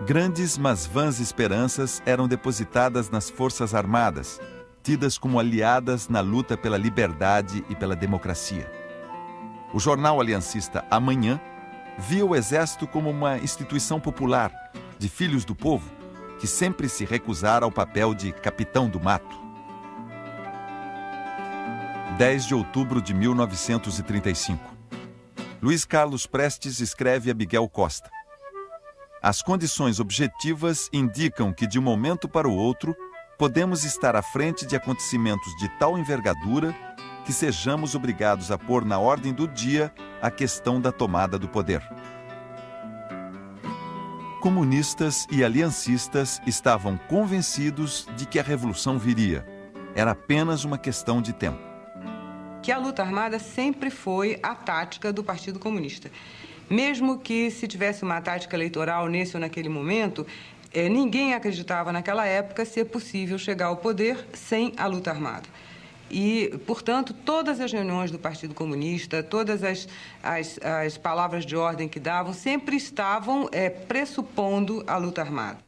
Grandes, mas vãs esperanças eram depositadas nas Forças Armadas, tidas como aliadas na luta pela liberdade e pela democracia. O jornal aliancista Amanhã via o Exército como uma instituição popular, de filhos do povo, que sempre se recusara ao papel de capitão do mato. 10 de outubro de 1935. Luiz Carlos Prestes escreve a Miguel Costa. As condições objetivas indicam que, de um momento para o outro, podemos estar à frente de acontecimentos de tal envergadura que sejamos obrigados a pôr na ordem do dia a questão da tomada do poder. Comunistas e aliancistas estavam convencidos de que a revolução viria. Era apenas uma questão de tempo. Que a luta armada sempre foi a tática do Partido Comunista. Mesmo que se tivesse uma tática eleitoral nesse ou naquele momento, ninguém acreditava naquela época ser possível chegar ao poder sem a luta armada. E, portanto, todas as reuniões do Partido Comunista, todas as palavras de ordem que davam, sempre estavam pressupondo a luta armada.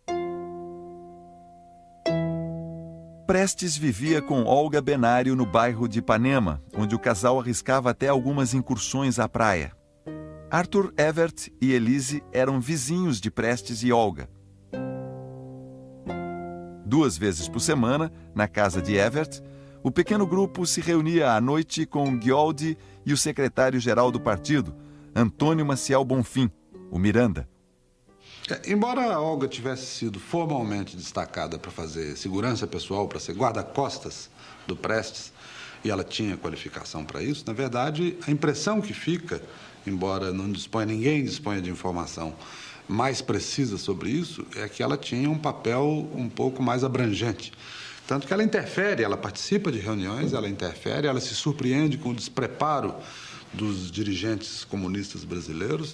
Prestes vivia com Olga Benário no bairro de Ipanema, onde o casal arriscava até algumas incursões à praia. Arthur Evert e Elise eram vizinhos de Prestes e Olga. 2 vezes por semana, na casa de Evert, o pequeno grupo se reunia à noite com Guioldi e o secretário-geral do partido, Antônio Maciel Bonfim, o Miranda. Embora a Olga tivesse sido formalmente destacada para fazer segurança pessoal, para ser guarda-costas do Prestes, e ela tinha qualificação para isso, na verdade, a impressão que fica, embora ninguém disponha de informação mais precisa sobre isso, é que ela tinha um papel um pouco mais abrangente. Tanto que ela interfere, ela participa de reuniões, ela interfere, ela se surpreende com o despreparo dos dirigentes comunistas brasileiros.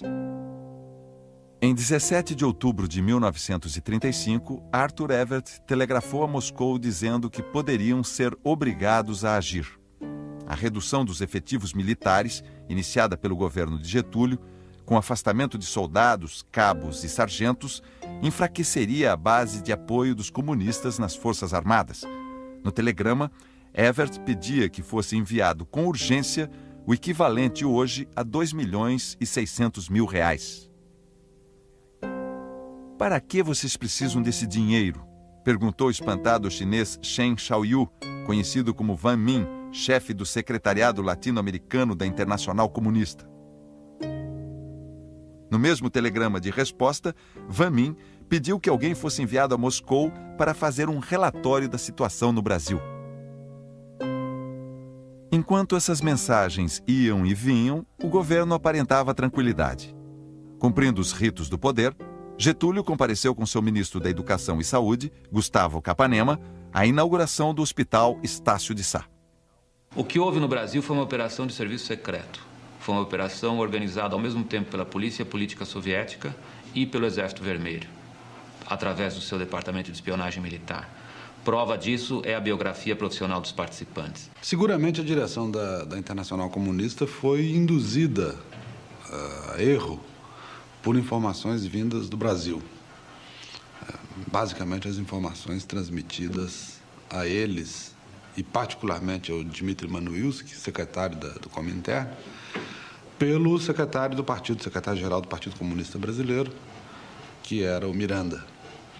Em 17 de outubro de 1935, Arthur Evert telegrafou a Moscou dizendo que poderiam ser obrigados a agir. A redução dos efetivos militares, iniciada pelo governo de Getúlio, com afastamento de soldados, cabos e sargentos, enfraqueceria a base de apoio dos comunistas nas Forças Armadas. No telegrama, Evert pedia que fosse enviado com urgência o equivalente hoje a R$2.600.000. Para que vocês precisam desse dinheiro? Perguntou espantado o chinês Shen Xiaoyu, conhecido como Van Min, chefe do secretariado latino-americano da Internacional Comunista. No mesmo telegrama de resposta, Van Min pediu que alguém fosse enviado a Moscou para fazer um relatório da situação no Brasil. Enquanto essas mensagens iam e vinham, o governo aparentava tranquilidade. Cumprindo os ritos do poder, Getúlio compareceu com seu ministro da Educação e Saúde, Gustavo Capanema, à inauguração do Hospital Estácio de Sá. O que houve no Brasil foi uma operação de serviço secreto. Foi uma operação organizada ao mesmo tempo pela Polícia Política Soviética e pelo Exército Vermelho, através do seu Departamento de Espionagem Militar. Prova disso é a biografia profissional dos participantes. Seguramente a direção da Internacional Comunista foi induzida a erro por informações vindas do Brasil. Basicamente as informações transmitidas a eles e particularmente ao Dmitry Manuilsky, secretário do Comintern, pelo secretário do partido, secretário-geral do Partido Comunista Brasileiro, que era o Miranda.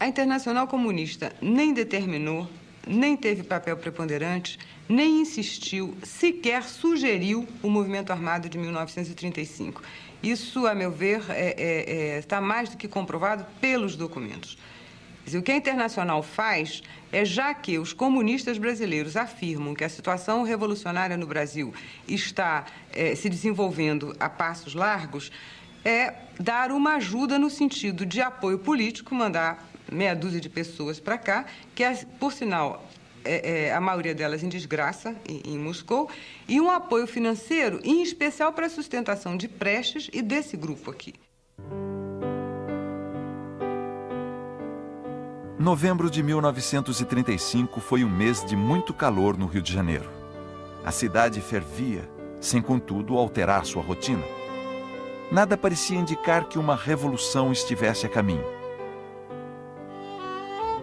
A Internacional Comunista nem determinou, nem teve papel preponderante, nem insistiu, sequer sugeriu o movimento armado de 1935. Isso, a meu ver, está mais do que comprovado pelos documentos. Quer dizer, o que a Internacional faz é, já que os comunistas brasileiros afirmam que a situação revolucionária no Brasil está se desenvolvendo a passos largos, é dar uma ajuda no sentido de apoio político, mandar meia dúzia de pessoas para cá, que, por sinal, a maioria delas em desgraça, em Moscou, e um apoio financeiro, em especial para a sustentação de Prestes e desse grupo aqui. Novembro de 1935 foi um mês de muito calor no Rio de Janeiro. A cidade fervia, sem contudo alterar sua rotina. Nada parecia indicar que uma revolução estivesse a caminho.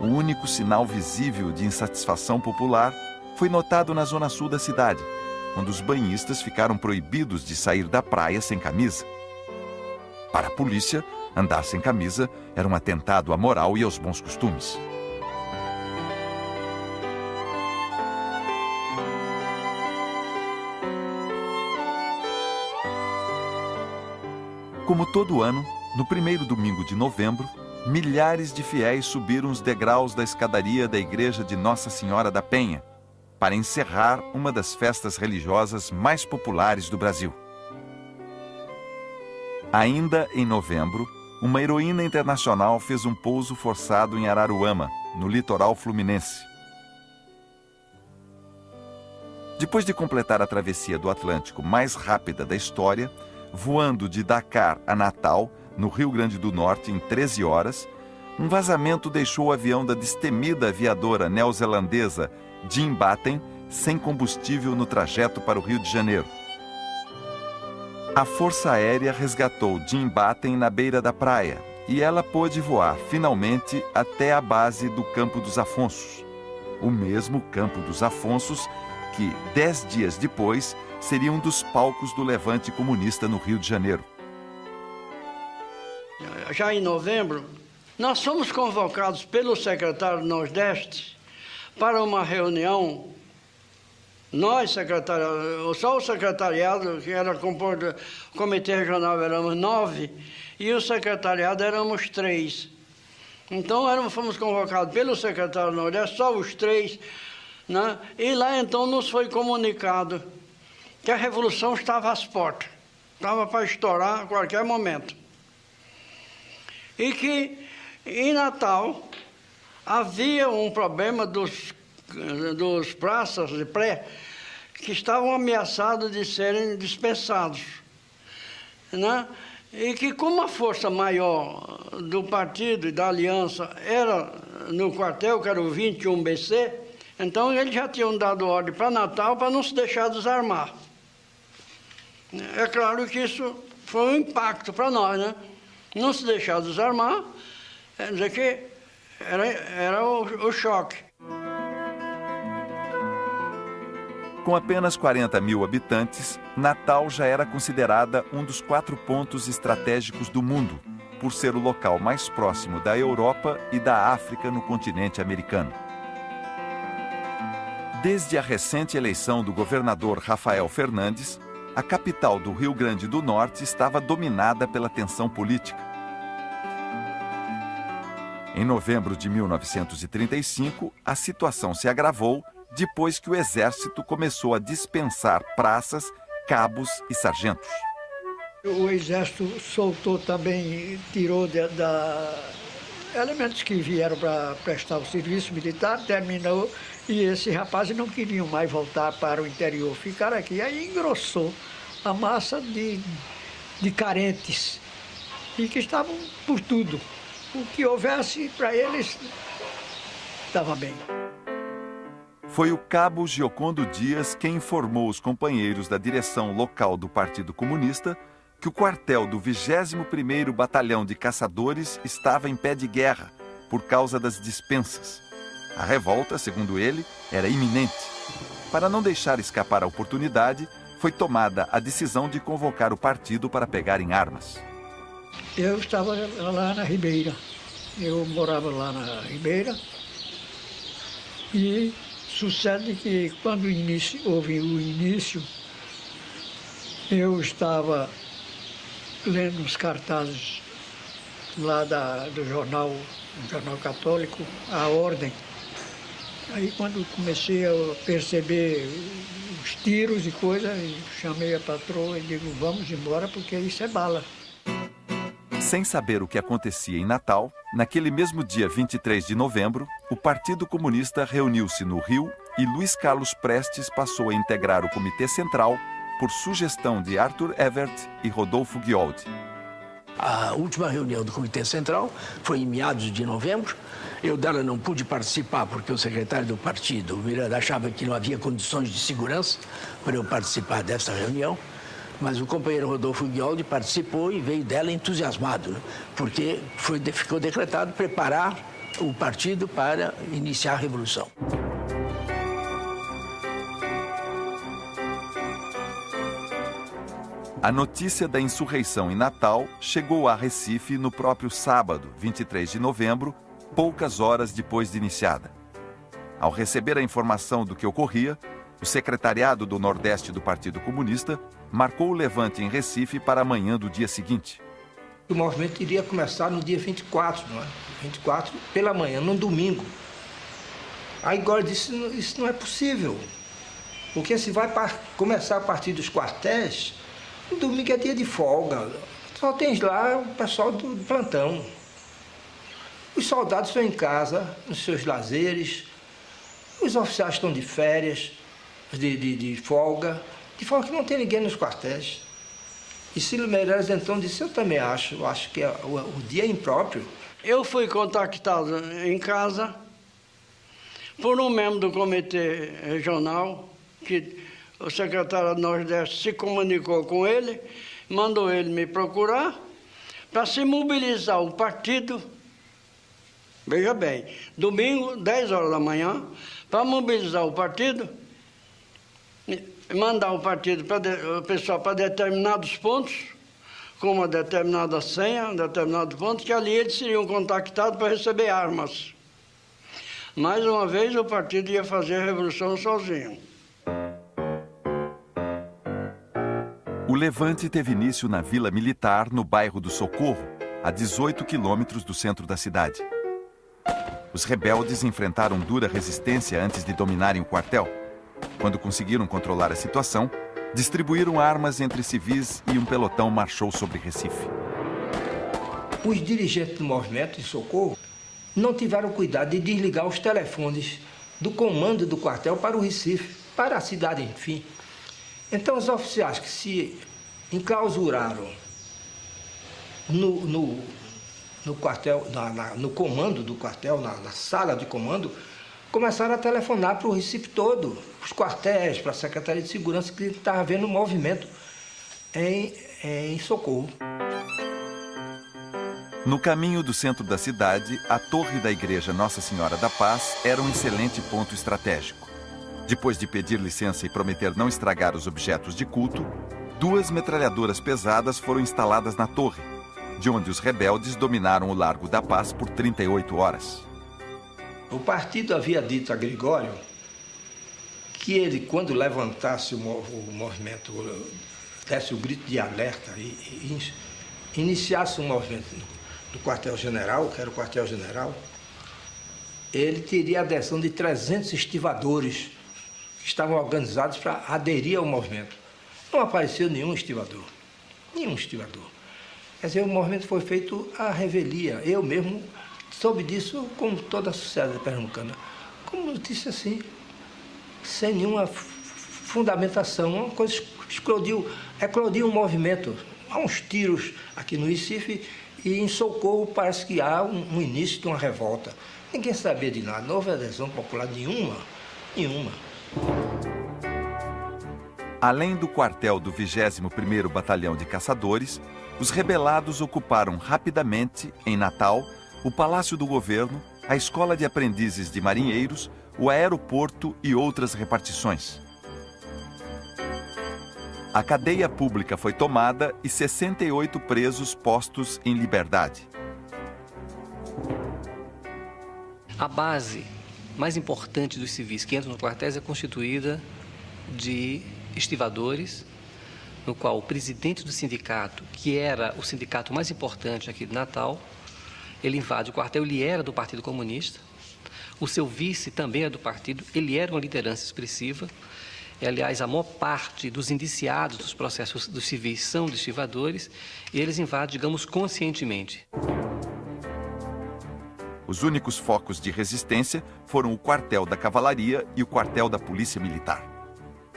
O único sinal visível de insatisfação popular foi notado na zona sul da cidade, quando os banhistas ficaram proibidos de sair da praia sem camisa. Para a polícia, andar sem camisa era um atentado à moral e aos bons costumes. Como todo ano, no primeiro domingo de novembro, milhares de fiéis subiram os degraus da escadaria da igreja de Nossa Senhora da Penha para encerrar uma das festas religiosas mais populares do Brasil. Ainda em novembro, uma heroína internacional fez um pouso forçado em Araruama, no litoral fluminense. Depois de completar a travessia do Atlântico mais rápida da história, voando de Dakar a Natal, no Rio Grande do Norte, em 13 horas, um vazamento deixou o avião da destemida aviadora neozelandesa Jim Batten sem combustível no trajeto para o Rio de Janeiro. A Força Aérea resgatou Jim Batten na beira da praia e ela pôde voar finalmente até a base do Campo dos Afonsos, o mesmo Campo dos Afonsos que, 10 dias depois, seria um dos palcos do levante comunista no Rio de Janeiro. Já em novembro, nós fomos convocados pelo secretário do Nordeste para uma reunião. Nós, só o secretariado, que era composto, o Comitê Regional éramos 9, e o secretariado éramos 3. Então, fomos convocados pelo secretário do Nordeste, só os 3, né? E lá, então, nos foi comunicado que a Revolução estava às portas, estava para estourar a qualquer momento. E que, em Natal, havia um problema dos dos praças de pré que estavam ameaçados de serem dispensados, né? E que, como a força maior do partido e da aliança era no quartel, que era o 21BC, então eles já tinham dado ordem para Natal para não se deixar desarmar. É claro que isso foi um impacto para nós, né? Não se deixar desarmar, quer dizer que era o choque. Com apenas 40 mil habitantes, Natal já era considerada um dos 4 pontos estratégicos do mundo, por ser o local mais próximo da Europa e da África no continente americano. Desde a recente eleição do governador Rafael Fernandes, a capital do Rio Grande do Norte estava dominada pela tensão política. Em novembro de 1935, a situação se agravou depois que o exército começou a dispensar praças, cabos e sargentos. O exército soltou também, tirou elementos que vieram para prestar o serviço militar, terminou, e esses rapazes não queriam mais voltar para o interior, ficaram aqui. Aí engrossou a massa de carentes e que estavam por tudo. O que houvesse para eles estava bem. Foi o cabo Giocondo Dias quem informou os companheiros da direção local do Partido Comunista que o quartel do 21º Batalhão de Caçadores estava em pé de guerra por causa das dispensas. A revolta, segundo ele, era iminente. Para não deixar escapar a oportunidade, foi tomada a decisão de convocar o partido para pegar em armas. Eu estava lá na Ribeira. Eu morava lá na Ribeira e sucede que quando houve o início, eu estava lendo os cartazes lá do jornal católico, A Ordem. Aí quando comecei a perceber os tiros e coisas, chamei a patroa e digo, vamos embora porque isso é bala. Sem saber o que acontecia em Natal, naquele mesmo dia 23 de novembro, o Partido Comunista reuniu-se no Rio e Luiz Carlos Prestes passou a integrar o Comitê Central por sugestão de Arthur Evert e Rodolfo Ghioldi. A última reunião do Comitê Central foi em meados de novembro. Eu dela não pude participar porque o secretário do partido, o Miranda, achava que não havia condições de segurança para eu participar dessa reunião. Mas o companheiro Rodolfo Ghioldi participou e veio dela entusiasmado, né? Porque ficou decretado preparar o partido para iniciar a Revolução. A notícia da insurreição em Natal chegou a Recife no próprio sábado, 23 de novembro, poucas horas depois de iniciada. Ao receber a informação do que ocorria, o secretariado do Nordeste do Partido Comunista marcou o levante em Recife para a manhã do dia seguinte. O movimento iria começar no dia 24, não é? 24 pela manhã, num domingo. Aí agora disse, isso não é possível, porque se vai começar a partir dos quartéis, no domingo é dia de folga, só tem lá o pessoal do plantão. Os soldados estão em casa, nos seus lazeres, os oficiais estão de férias, de folga que não tem ninguém nos quartéis. E Cílio Meirelles então disse, eu também acho que o dia é impróprio. Eu fui contactado em casa por um membro do comitê regional, que o secretário do Nordeste se comunicou com ele, mandou ele me procurar para se mobilizar o partido, veja bem, domingo, 10 horas da manhã, para mobilizar o partido, mandar o partido o pessoal para determinados pontos, com uma determinada senha, um determinado ponto, que ali eles seriam contactados para receber armas. Mais uma vez, o partido ia fazer a revolução sozinho. O levante teve início na Vila Militar, no bairro do Socorro, a 18 quilômetros do centro da cidade. Os rebeldes enfrentaram dura resistência antes de dominarem o quartel. Quando conseguiram controlar a situação, distribuíram armas entre civis e um pelotão marchou sobre Recife. Os dirigentes do movimento de Socorro não tiveram cuidado de desligar os telefones do comando do quartel para o Recife, para a cidade, enfim. Então, os oficiais que se enclausuraram no quartel, no comando do quartel, na sala de comando, começaram a telefonar para o Recife todo, para os quartéis, para a Secretaria de Segurança, que estava havendo um movimento em socorro. No caminho do centro da cidade, a torre da igreja Nossa Senhora da Paz era um excelente ponto estratégico. Depois de pedir licença e prometer não estragar os objetos de culto, 2 metralhadoras pesadas foram instaladas na torre, de onde os rebeldes dominaram o Largo da Paz por 38 horas. O partido havia dito a Gregório que ele, quando levantasse o movimento, desse o grito de alerta e iniciasse um movimento do quartel-general, que era o quartel-general, ele teria a adesão de 300 estivadores que estavam organizados para aderir ao movimento. Não apareceu nenhum estivador. Nenhum estivador. Quer dizer, o movimento foi feito à revelia. Eu mesmo soube disso, como toda a sociedade pernambucana. Como notícia assim, sem nenhuma fundamentação. Uma coisa eclodiu um movimento. Há uns tiros aqui no Recife e em Socorro parece que há um início de uma revolta. Ninguém sabia de nada. Não houve adesão popular nenhuma. Além do quartel do 21º Batalhão de Caçadores, os rebelados ocuparam rapidamente, em Natal, o Palácio do Governo, a Escola de Aprendizes de Marinheiros, o aeroporto e outras repartições. A cadeia pública foi tomada e 68 presos postos em liberdade. A base mais importante dos civis que entram no quartéis é constituída de estivadores, no qual o presidente do sindicato, que era o sindicato mais importante aqui de Natal, ele invade o quartel, ele era do Partido Comunista, o seu vice também é do partido, ele era uma liderança expressiva. Aliás, a maior parte dos indiciados dos processos dos civis são de estivadores, e eles invadem, digamos, conscientemente. Os únicos focos de resistência foram o quartel da Cavalaria e o quartel da Polícia Militar.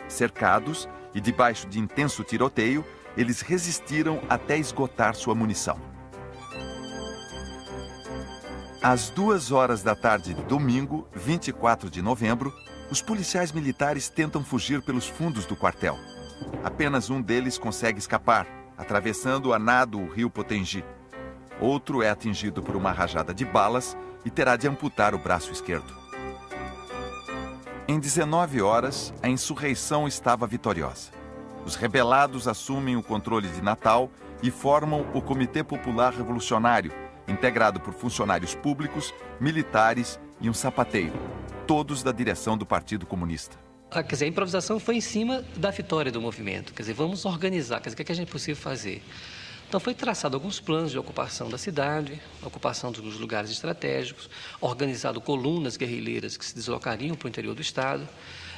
Cercados e debaixo de intenso tiroteio, eles resistiram até esgotar sua munição. Às 2h da tarde de domingo, 24 de novembro, os policiais militares tentam fugir pelos fundos do quartel. Apenas um deles consegue escapar, atravessando a nado o rio Potengi. Outro é atingido por uma rajada de balas e terá de amputar o braço esquerdo. Em 19 horas, a insurreição estava vitoriosa. Os rebelados assumem o controle de Natal e formam o Comitê Popular Revolucionário, integrado por funcionários públicos, militares e um sapateiro, todos da direção do Partido Comunista. Quer dizer, a improvisação foi em cima da vitória do movimento. Quer dizer, vamos organizar, quer dizer, o que a gente é possível fazer? Então, foi traçado alguns planos de ocupação da cidade, ocupação dos lugares estratégicos, organizado colunas guerrilheiras que se deslocariam para o interior do Estado,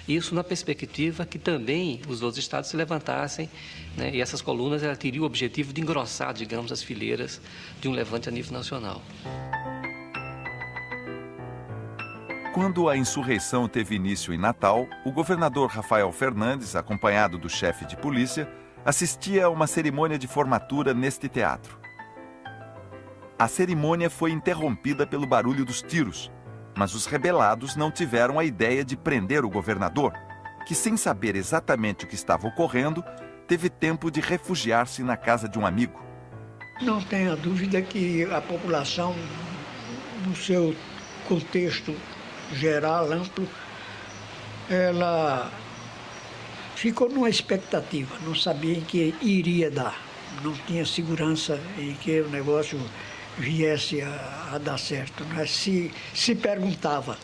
isso na perspectiva que também os outros estados se levantassem, né, e essas colunas teriam o objetivo de engrossar, digamos, as fileiras de um levante a nível nacional. Quando a insurreição teve início em Natal, o governador Rafael Fernandes, acompanhado do chefe de polícia, assistia a uma cerimônia de formatura neste teatro. A cerimônia foi interrompida pelo barulho dos tiros, mas os rebelados não tiveram a ideia de prender o governador, que, sem saber exatamente o que estava ocorrendo, teve tempo de refugiar-se na casa de um amigo. Não tenha dúvida que a população, no seu contexto geral, amplo, ela ficou numa expectativa, não sabia em que iria dar, não tinha segurança em que o negócio viesse a dar certo, né? Se perguntava.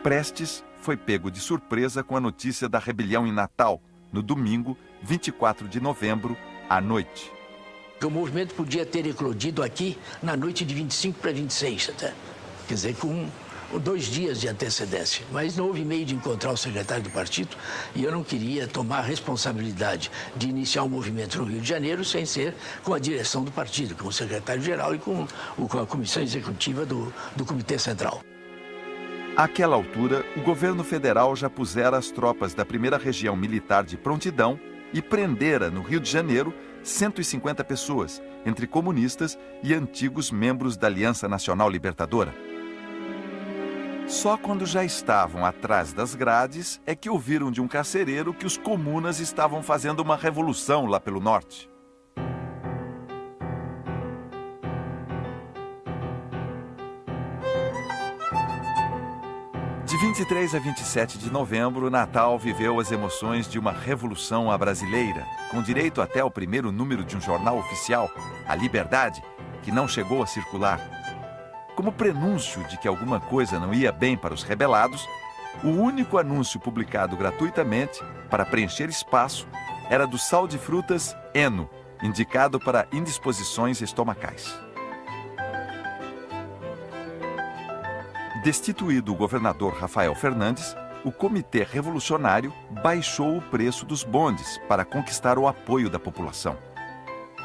Prestes foi pego de surpresa com a notícia da rebelião em Natal, no domingo, 24 de novembro, à noite. O movimento podia ter eclodido aqui na noite de 25 para 26, até. Quer dizer, com 2 dias de antecedência, mas não houve meio de encontrar o secretário do partido e eu não queria tomar a responsabilidade de iniciar o movimento no Rio de Janeiro sem ser com a direção do partido, com o secretário-geral e com a comissão executiva do Comitê Central. Àquela altura, o governo federal já pusera as tropas da 1ª Região Militar de prontidão e prendera, no Rio de Janeiro, 150 pessoas, entre comunistas e antigos membros da Aliança Nacional Libertadora. Só quando já estavam atrás das grades é que ouviram de um carcereiro que os comunas estavam fazendo uma revolução lá pelo norte. De 23 a 27 de novembro, Natal viveu as emoções de uma revolução à brasileira, com direito até ao primeiro número de um jornal oficial, A Liberdade, que não chegou a circular. Como prenúncio de que alguma coisa não ia bem para os rebelados, o único anúncio publicado gratuitamente, para preencher espaço, era do sal de frutas Eno, indicado para indisposições estomacais. Destituído o governador Rafael Fernandes, o Comitê Revolucionário baixou o preço dos bondes para conquistar o apoio da população.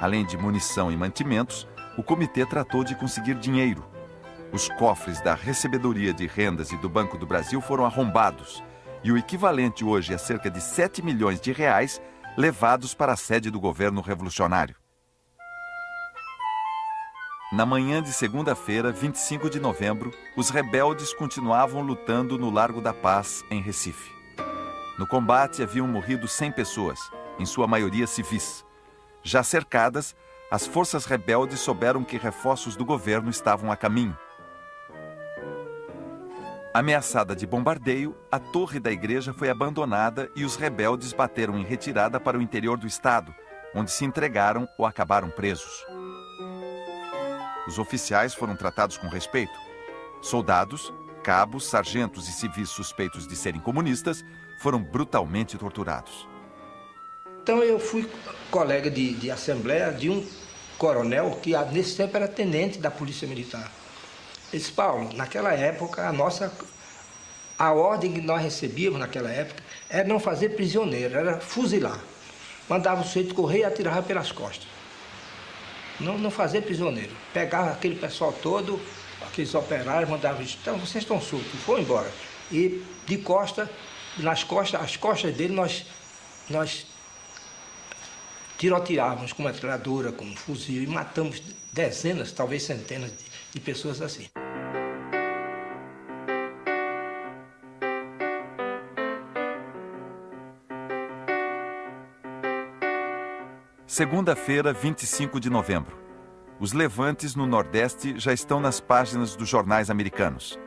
Além de munição e mantimentos, o comitê tratou de conseguir dinheiro. Os cofres da Recebedoria de Rendas e do Banco do Brasil foram arrombados e o equivalente hoje a cerca de 7 milhões de reais levados para a sede do governo revolucionário. Na manhã de segunda-feira, 25 de novembro, os rebeldes continuavam lutando no Largo da Paz, em Recife. No combate haviam morrido 100 pessoas, em sua maioria civis. Já cercadas, as forças rebeldes souberam que reforços do governo estavam a caminho. Ameaçada de bombardeio, a torre da igreja foi abandonada e os rebeldes bateram em retirada para o interior do estado, onde se entregaram ou acabaram presos. Os oficiais foram tratados com respeito. Soldados, cabos, sargentos e civis suspeitos de serem comunistas foram brutalmente torturados. Então eu fui colega de assembleia de um coronel que nesse tempo era tenente da Polícia Militar. Ele disse: Paulo, naquela época a ordem que nós recebíamos naquela época era não fazer prisioneiro, era fuzilar. Mandava o sujeito correr e atirava pelas costas. Não fazer prisioneiro. Pegava aquele pessoal todo, aqueles operários, mandava isso. Então, vocês estão soltos. E foi embora. E de costa, as costas dele, nós tiroteávamos com metralhadora, com fuzil, e matamos dezenas, talvez centenas de pessoas assim. Segunda-feira, 25 de novembro. Os levantes no Nordeste já estão nas páginas dos jornais americanos.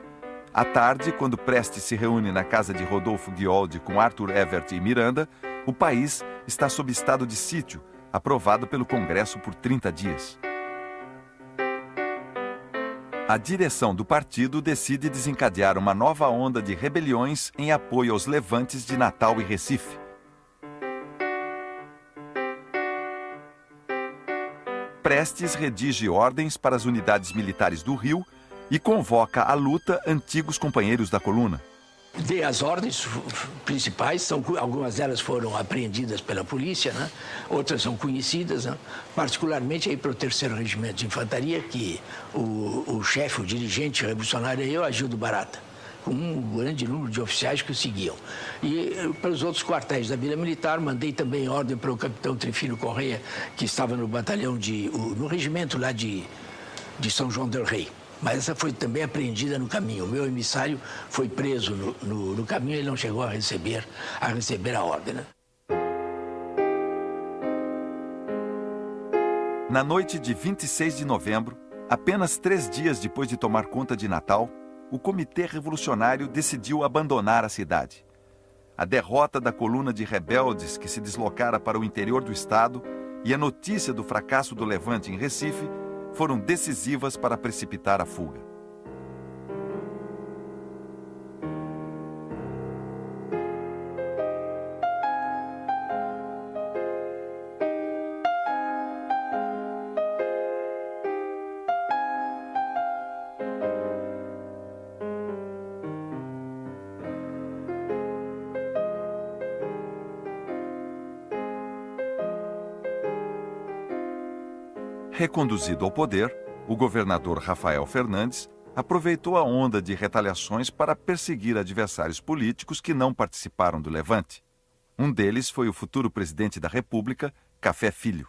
À tarde, quando Prestes se reúne na casa de Rodolfo Guioldi com Arthur Evert e Miranda, o país está sob estado de sítio, aprovado pelo Congresso por 30 dias. A direção do partido decide desencadear uma nova onda de rebeliões em apoio aos levantes de Natal e Recife. Prestes redige ordens para as unidades militares do Rio e convoca à luta antigos companheiros da coluna. Dei as ordens principais, algumas delas foram apreendidas pela polícia, né? Outras são conhecidas, né? Particularmente aí para o 3º Regimento de Infantaria, que o chefe, o dirigente revolucionário é eu, Agildo Barata, com um grande número de oficiais que o seguiam. E para os outros quartéis da Vila Militar, mandei também ordem para o capitão Trifino Correia, que estava no batalhão no regimento lá de São João del Rei. Mas essa foi também apreendida no caminho. O meu emissário foi preso no caminho e ele não chegou a receber a ordem, né? Na noite de 26 de novembro, apenas 3 dias depois de tomar conta de Natal, o Comitê Revolucionário decidiu abandonar a cidade. A derrota da coluna de rebeldes que se deslocara para o interior do estado e a notícia do fracasso do levante em Recife foram decisivas para precipitar a fuga. Reconduzido ao poder, o governador Rafael Fernandes aproveitou a onda de retaliações para perseguir adversários políticos que não participaram do levante. Um deles foi o futuro presidente da República, Café Filho.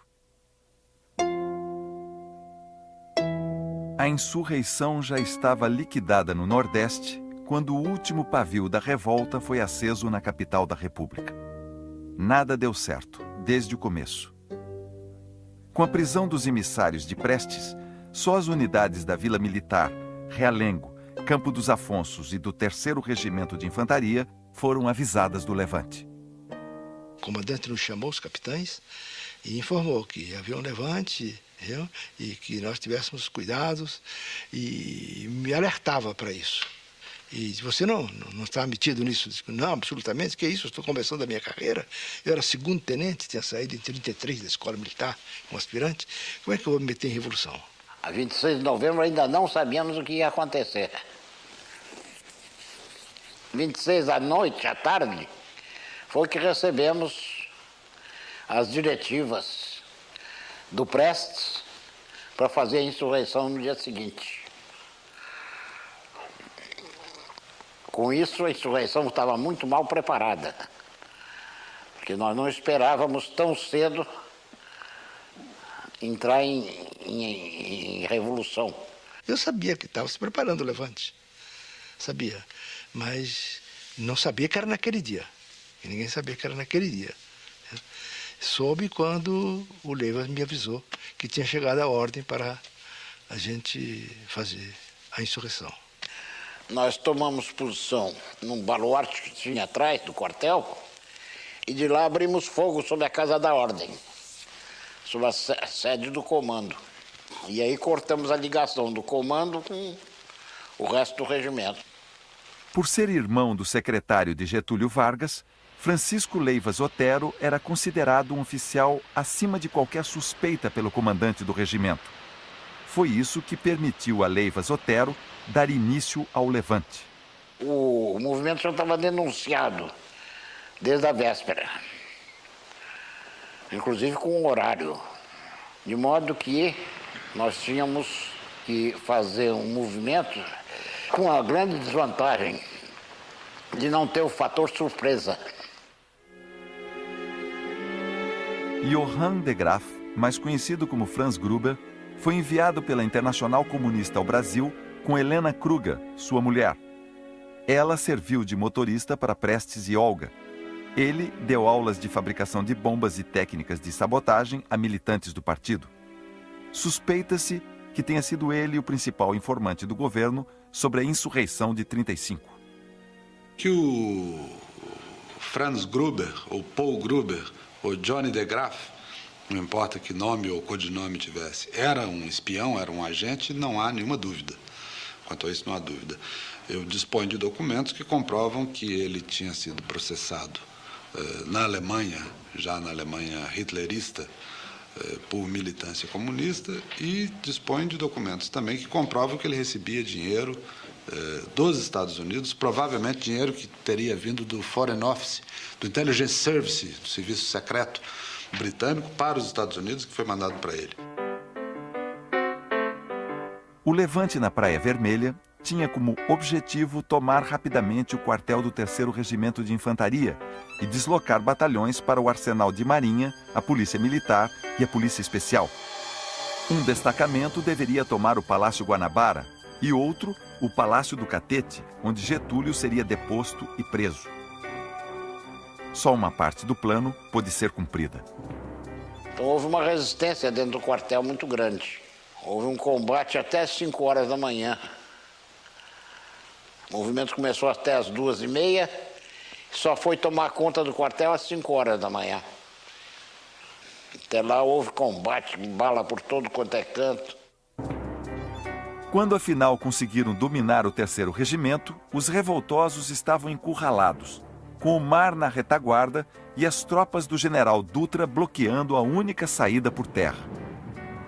A insurreição já estava liquidada no Nordeste quando o último pavio da revolta foi aceso na capital da República. Nada deu certo, desde o começo. Com a prisão dos emissários de Prestes, só as unidades da Vila Militar, Realengo, Campo dos Afonsos e do 3º Regimento de Infantaria foram avisadas do levante. O comandante nos chamou, os capitães, e informou que havia um levante, e que nós tivéssemos cuidados, e me alertava para isso. E você não está metido nisso? Não, absolutamente, que isso? Eu estou começando a minha carreira. Eu era 2º tenente, tinha saído em 33 da escola militar, como aspirante. Como é que eu vou me meter em revolução? A 26 de novembro ainda não sabíamos o que ia acontecer. 26 à noite, à tarde, foi que recebemos as diretivas do Prestes para fazer a insurreição no dia seguinte. Com isso, a insurreição estava muito mal preparada, porque nós não esperávamos tão cedo entrar em revolução. Eu sabia que estava se preparando o levante, sabia, mas não sabia que era naquele dia, e ninguém sabia que era naquele dia. Soube quando o Leivas me avisou que tinha chegado a ordem para a gente fazer a insurreição. Nós tomamos posição num baluarte que tinha atrás do quartel e de lá abrimos fogo sobre a Casa da Ordem, sobre a sede do comando. E aí cortamos a ligação do comando com o resto do regimento. Por ser irmão do secretário de Getúlio Vargas, Francisco Leivas Otero era considerado um oficial acima de qualquer suspeita pelo comandante do regimento. Foi isso que permitiu a Leivas Otero dar início ao levante. O movimento já estava denunciado desde a véspera, inclusive com um horário, de modo que nós tínhamos que fazer um movimento com a grande desvantagem de não ter o fator surpresa. Johann de Graaf, mais conhecido como Franz Gruber, foi enviado pela Internacional Comunista ao Brasil com Helena Kruger, sua mulher. Ela serviu de motorista para Prestes e Olga. Ele deu aulas de fabricação de bombas e técnicas de sabotagem a militantes do partido. Suspeita-se que tenha sido ele o principal informante do governo sobre a insurreição de 35. Que o Franz Gruber, ou Paul Gruber, ou Johnny de Graaf, não importa que nome ou codinome tivesse, era um espião, era um agente, não há nenhuma dúvida. Quanto a isso, não há dúvida. Eu disponho de documentos que comprovam que ele tinha sido processado na Alemanha, já na Alemanha hitlerista, por militância comunista, e disponho de documentos também que comprovam que ele recebia dinheiro dos Estados Unidos, provavelmente dinheiro que teria vindo do Foreign Office, do Intelligence Service, do Serviço Secreto Britânico, para os Estados Unidos, que foi mandado para ele. O levante na Praia Vermelha tinha como objetivo tomar rapidamente o quartel do 3º Regimento de Infantaria e deslocar batalhões para o Arsenal de Marinha, a Polícia Militar e a Polícia Especial. Um destacamento deveria tomar o Palácio Guanabara e outro, o Palácio do Catete, onde Getúlio seria deposto e preso. Só uma parte do plano pôde ser cumprida. Então houve uma resistência dentro do quartel muito grande. Houve um combate até às 5 horas da manhã. O movimento começou até às 2h30, só foi tomar conta do quartel às 5 horas da manhã. Até lá houve combate, bala por todo quanto é canto. Quando afinal conseguiram dominar o 3º Regimento, os revoltosos estavam encurralados, com o mar na retaguarda e as tropas do general Dutra bloqueando a única saída por terra.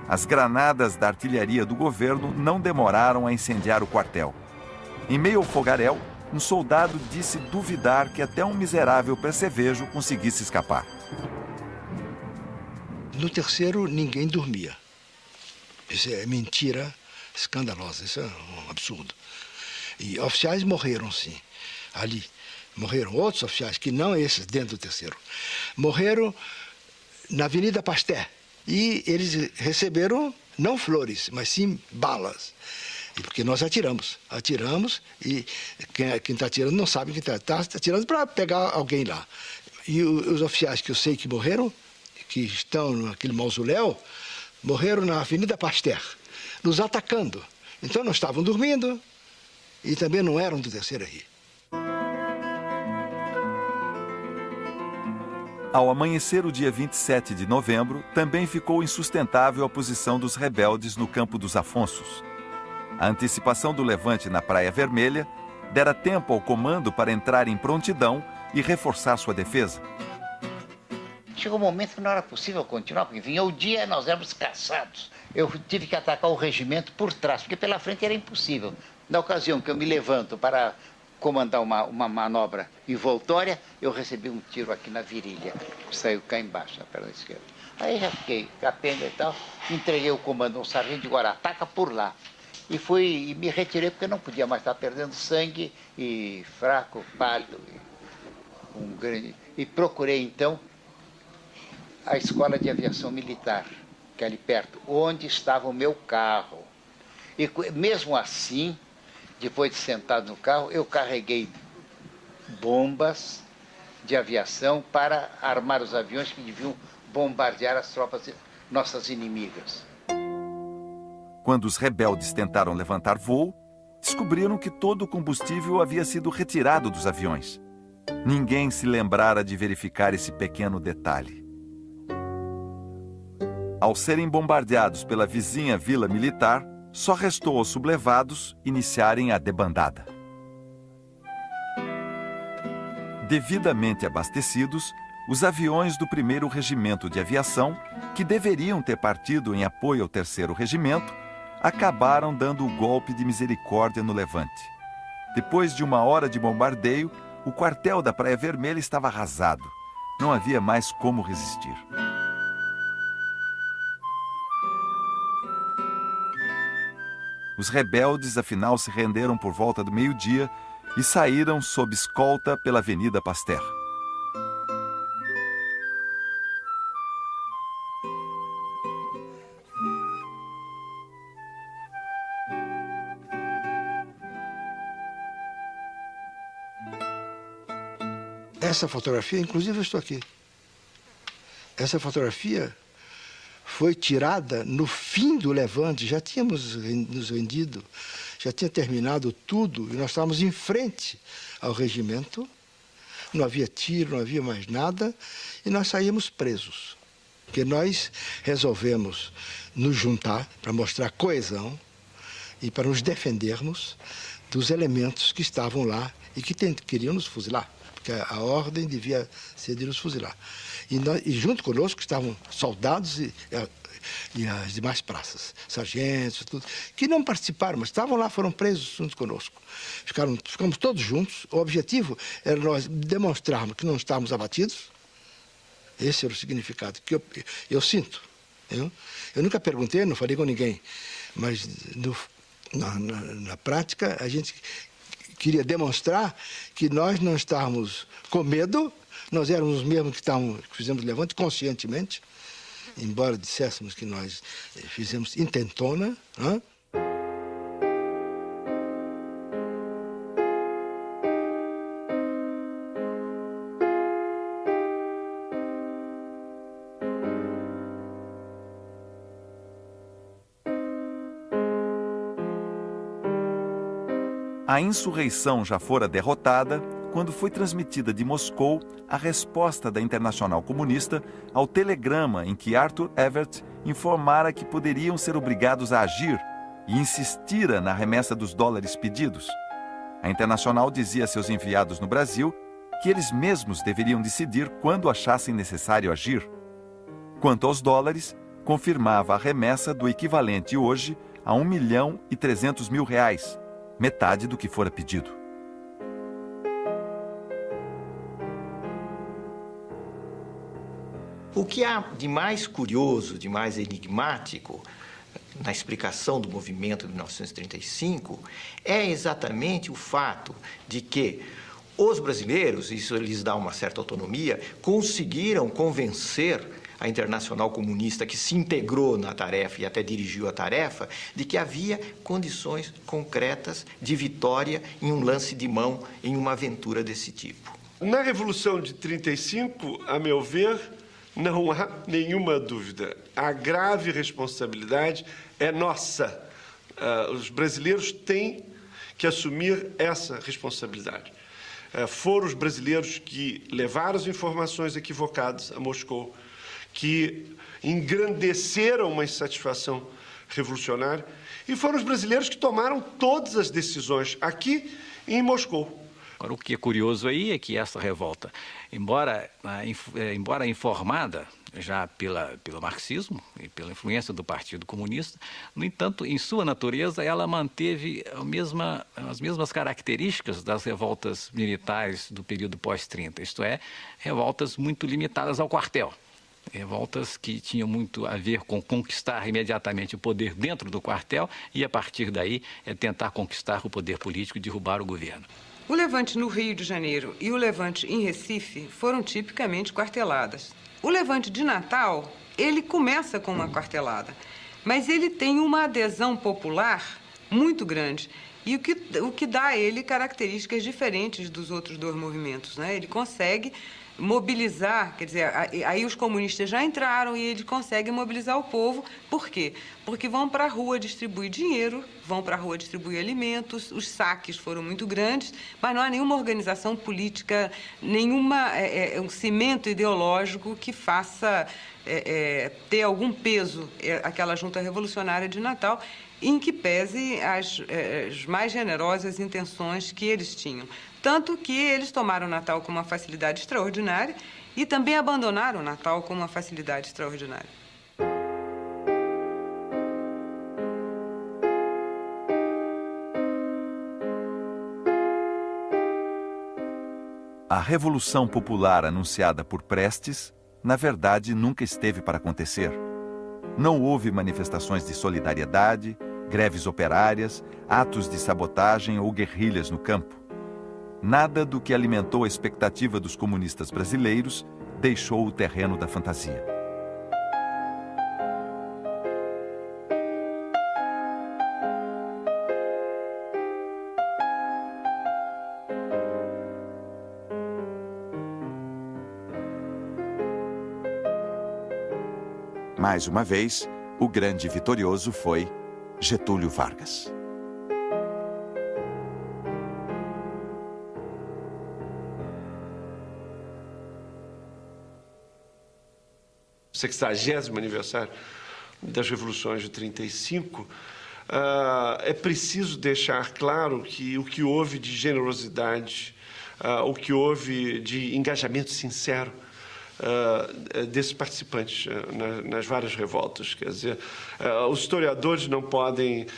As granadas da artilharia do governo não demoraram a incendiar o quartel. Em meio ao fogaréu, um soldado disse duvidar que até um miserável percevejo conseguisse escapar. No 3º, ninguém dormia. Isso é mentira escandalosa, isso é um absurdo. E oficiais morreram, sim, ali. Morreram outros oficiais, que não esses dentro do terceiro. Morreram na Avenida Pasteur. E eles receberam, não flores, mas sim balas. E porque nós atiramos e quem está atirando não sabe quem está atirando para pegar alguém lá. E os oficiais que eu sei que morreram, que estão naquele mausoléu, morreram na Avenida Pasteur, nos atacando. Então não estavam dormindo e também não eram do terceiro RI. Ao amanhecer o dia 27 de novembro, também ficou insustentável a posição dos rebeldes no Campo dos Afonsos. A antecipação do levante na Praia Vermelha dera tempo ao comando para entrar em prontidão e reforçar sua defesa. Chegou um momento que não era possível continuar, porque vinha o dia e nós éramos caçados. Eu tive que atacar o regimento por trás, porque pela frente era impossível. Na ocasião que eu me levanto para comandar uma manobra envoltória, eu recebi um tiro aqui na virilha, que saiu cá embaixo, na perna esquerda. Aí já fiquei capenga e tal, entreguei o comando ao sargento de Guará, ataca por lá. E me retirei porque não podia mais estar perdendo sangue, e fraco, pálido, e procurei então a Escola de Aviação Militar, que é ali perto, onde estava o meu carro. E mesmo assim, depois de sentado no carro, eu carreguei bombas de aviação para armar os aviões que deviam bombardear as tropas nossas inimigas. Quando os rebeldes tentaram levantar voo, descobriram que todo o combustível havia sido retirado dos aviões. Ninguém se lembrara de verificar esse pequeno detalhe. Ao serem bombardeados pela vizinha vila militar, só restou aos sublevados iniciarem a debandada. Devidamente abastecidos, os aviões do 1º Regimento de Aviação, que deveriam ter partido em apoio ao 3º Regimento, acabaram dando o golpe de misericórdia no levante. Depois de 1 hora de bombardeio, o quartel da Praia Vermelha estava arrasado. Não havia mais como resistir. Os rebeldes, afinal, se renderam por volta do meio-dia e saíram sob escolta pela Avenida Pasteur. Essa fotografia, inclusive eu estou aqui. Essa fotografia foi tirada no fim do levante, já tínhamos nos rendido, já tinha terminado tudo, e nós estávamos em frente ao regimento, não havia tiro, não havia mais nada, e nós saímos presos. Porque nós resolvemos nos juntar para mostrar coesão e para nos defendermos dos elementos que estavam lá e que queriam nos fuzilar, porque a ordem devia ser de nos fuzilar. E junto conosco estavam soldados e as demais praças, sargentos, tudo, que não participaram, mas estavam lá, foram presos junto conosco. Ficamos todos juntos. O objetivo era nós demonstrarmos que não estávamos abatidos. Esse era o significado que eu sinto. Eu nunca perguntei, não falei com ninguém, mas na prática a gente queria demonstrar que nós não estávamos com medo, nós éramos os mesmos que fizemos o levante conscientemente, embora disséssemos que nós fizemos intentona. Hein? A insurreição já fora derrotada quando foi transmitida de Moscou a resposta da Internacional Comunista ao telegrama em que Arthur Evert informara que poderiam ser obrigados a agir e insistira na remessa dos dólares pedidos. A Internacional dizia a seus enviados no Brasil que eles mesmos deveriam decidir quando achassem necessário agir. Quanto aos dólares, confirmava a remessa do equivalente hoje a R$1.300.000, metade do que fora pedido. O que há de mais curioso, de mais enigmático na explicação do movimento de 1935 é exatamente o fato de que os brasileiros, isso lhes dá uma certa autonomia, conseguiram convencer a Internacional Comunista, que se integrou na tarefa e até dirigiu a tarefa, de que havia condições concretas de vitória em um lance de mão, em uma aventura desse tipo. Na Revolução de 35, a meu ver, não há nenhuma dúvida. A grave responsabilidade é nossa. Os brasileiros têm que assumir essa responsabilidade. Foram os brasileiros que levaram as informações equivocadas a Moscou, que engrandeceram uma insatisfação revolucionária, e foram os brasileiros que tomaram todas as decisões aqui em Moscou. Agora, o que é curioso aí é que essa revolta, embora informada já pelo marxismo e pela influência do Partido Comunista, no entanto, em sua natureza, ela manteve as mesmas características das revoltas militares do período pós-30, isto é, revoltas muito limitadas ao quartel. Revoltas que tinham muito a ver com conquistar imediatamente o poder dentro do quartel e, a partir daí, tentar conquistar o poder político e derrubar o governo. O levante no Rio de Janeiro e o levante em Recife foram tipicamente quarteladas. O levante de Natal, ele começa com uma quartelada, mas ele tem uma adesão popular muito grande e o que dá a ele características diferentes dos outros dois movimentos, né? Ele consegue mobilizar, quer dizer, aí os comunistas já entraram e eles conseguem mobilizar o povo. Por quê? Porque vão para a rua distribuir dinheiro, vão para a rua distribuir alimentos, os saques foram muito grandes, mas não há nenhuma organização política, um cimento ideológico que faça ter algum peso aquela junta revolucionária de Natal, em que pese as mais generosas intenções que eles tinham. Tanto que eles tomaram o Natal com uma facilidade extraordinária e também abandonaram o Natal com uma facilidade extraordinária. A Revolução Popular anunciada por Prestes, na verdade, nunca esteve para acontecer. Não houve manifestações de solidariedade, greves operárias, atos de sabotagem ou guerrilhas no campo. Nada do que alimentou a expectativa dos comunistas brasileiros deixou o terreno da fantasia. Mais uma vez, o grande vitorioso foi Getúlio Vargas. O 60º aniversário das revoluções de 35, é preciso deixar claro que o que houve de generosidade, o que houve de engajamento sincero desses participantes nas várias revoltas. Quer dizer, os historiadores não podem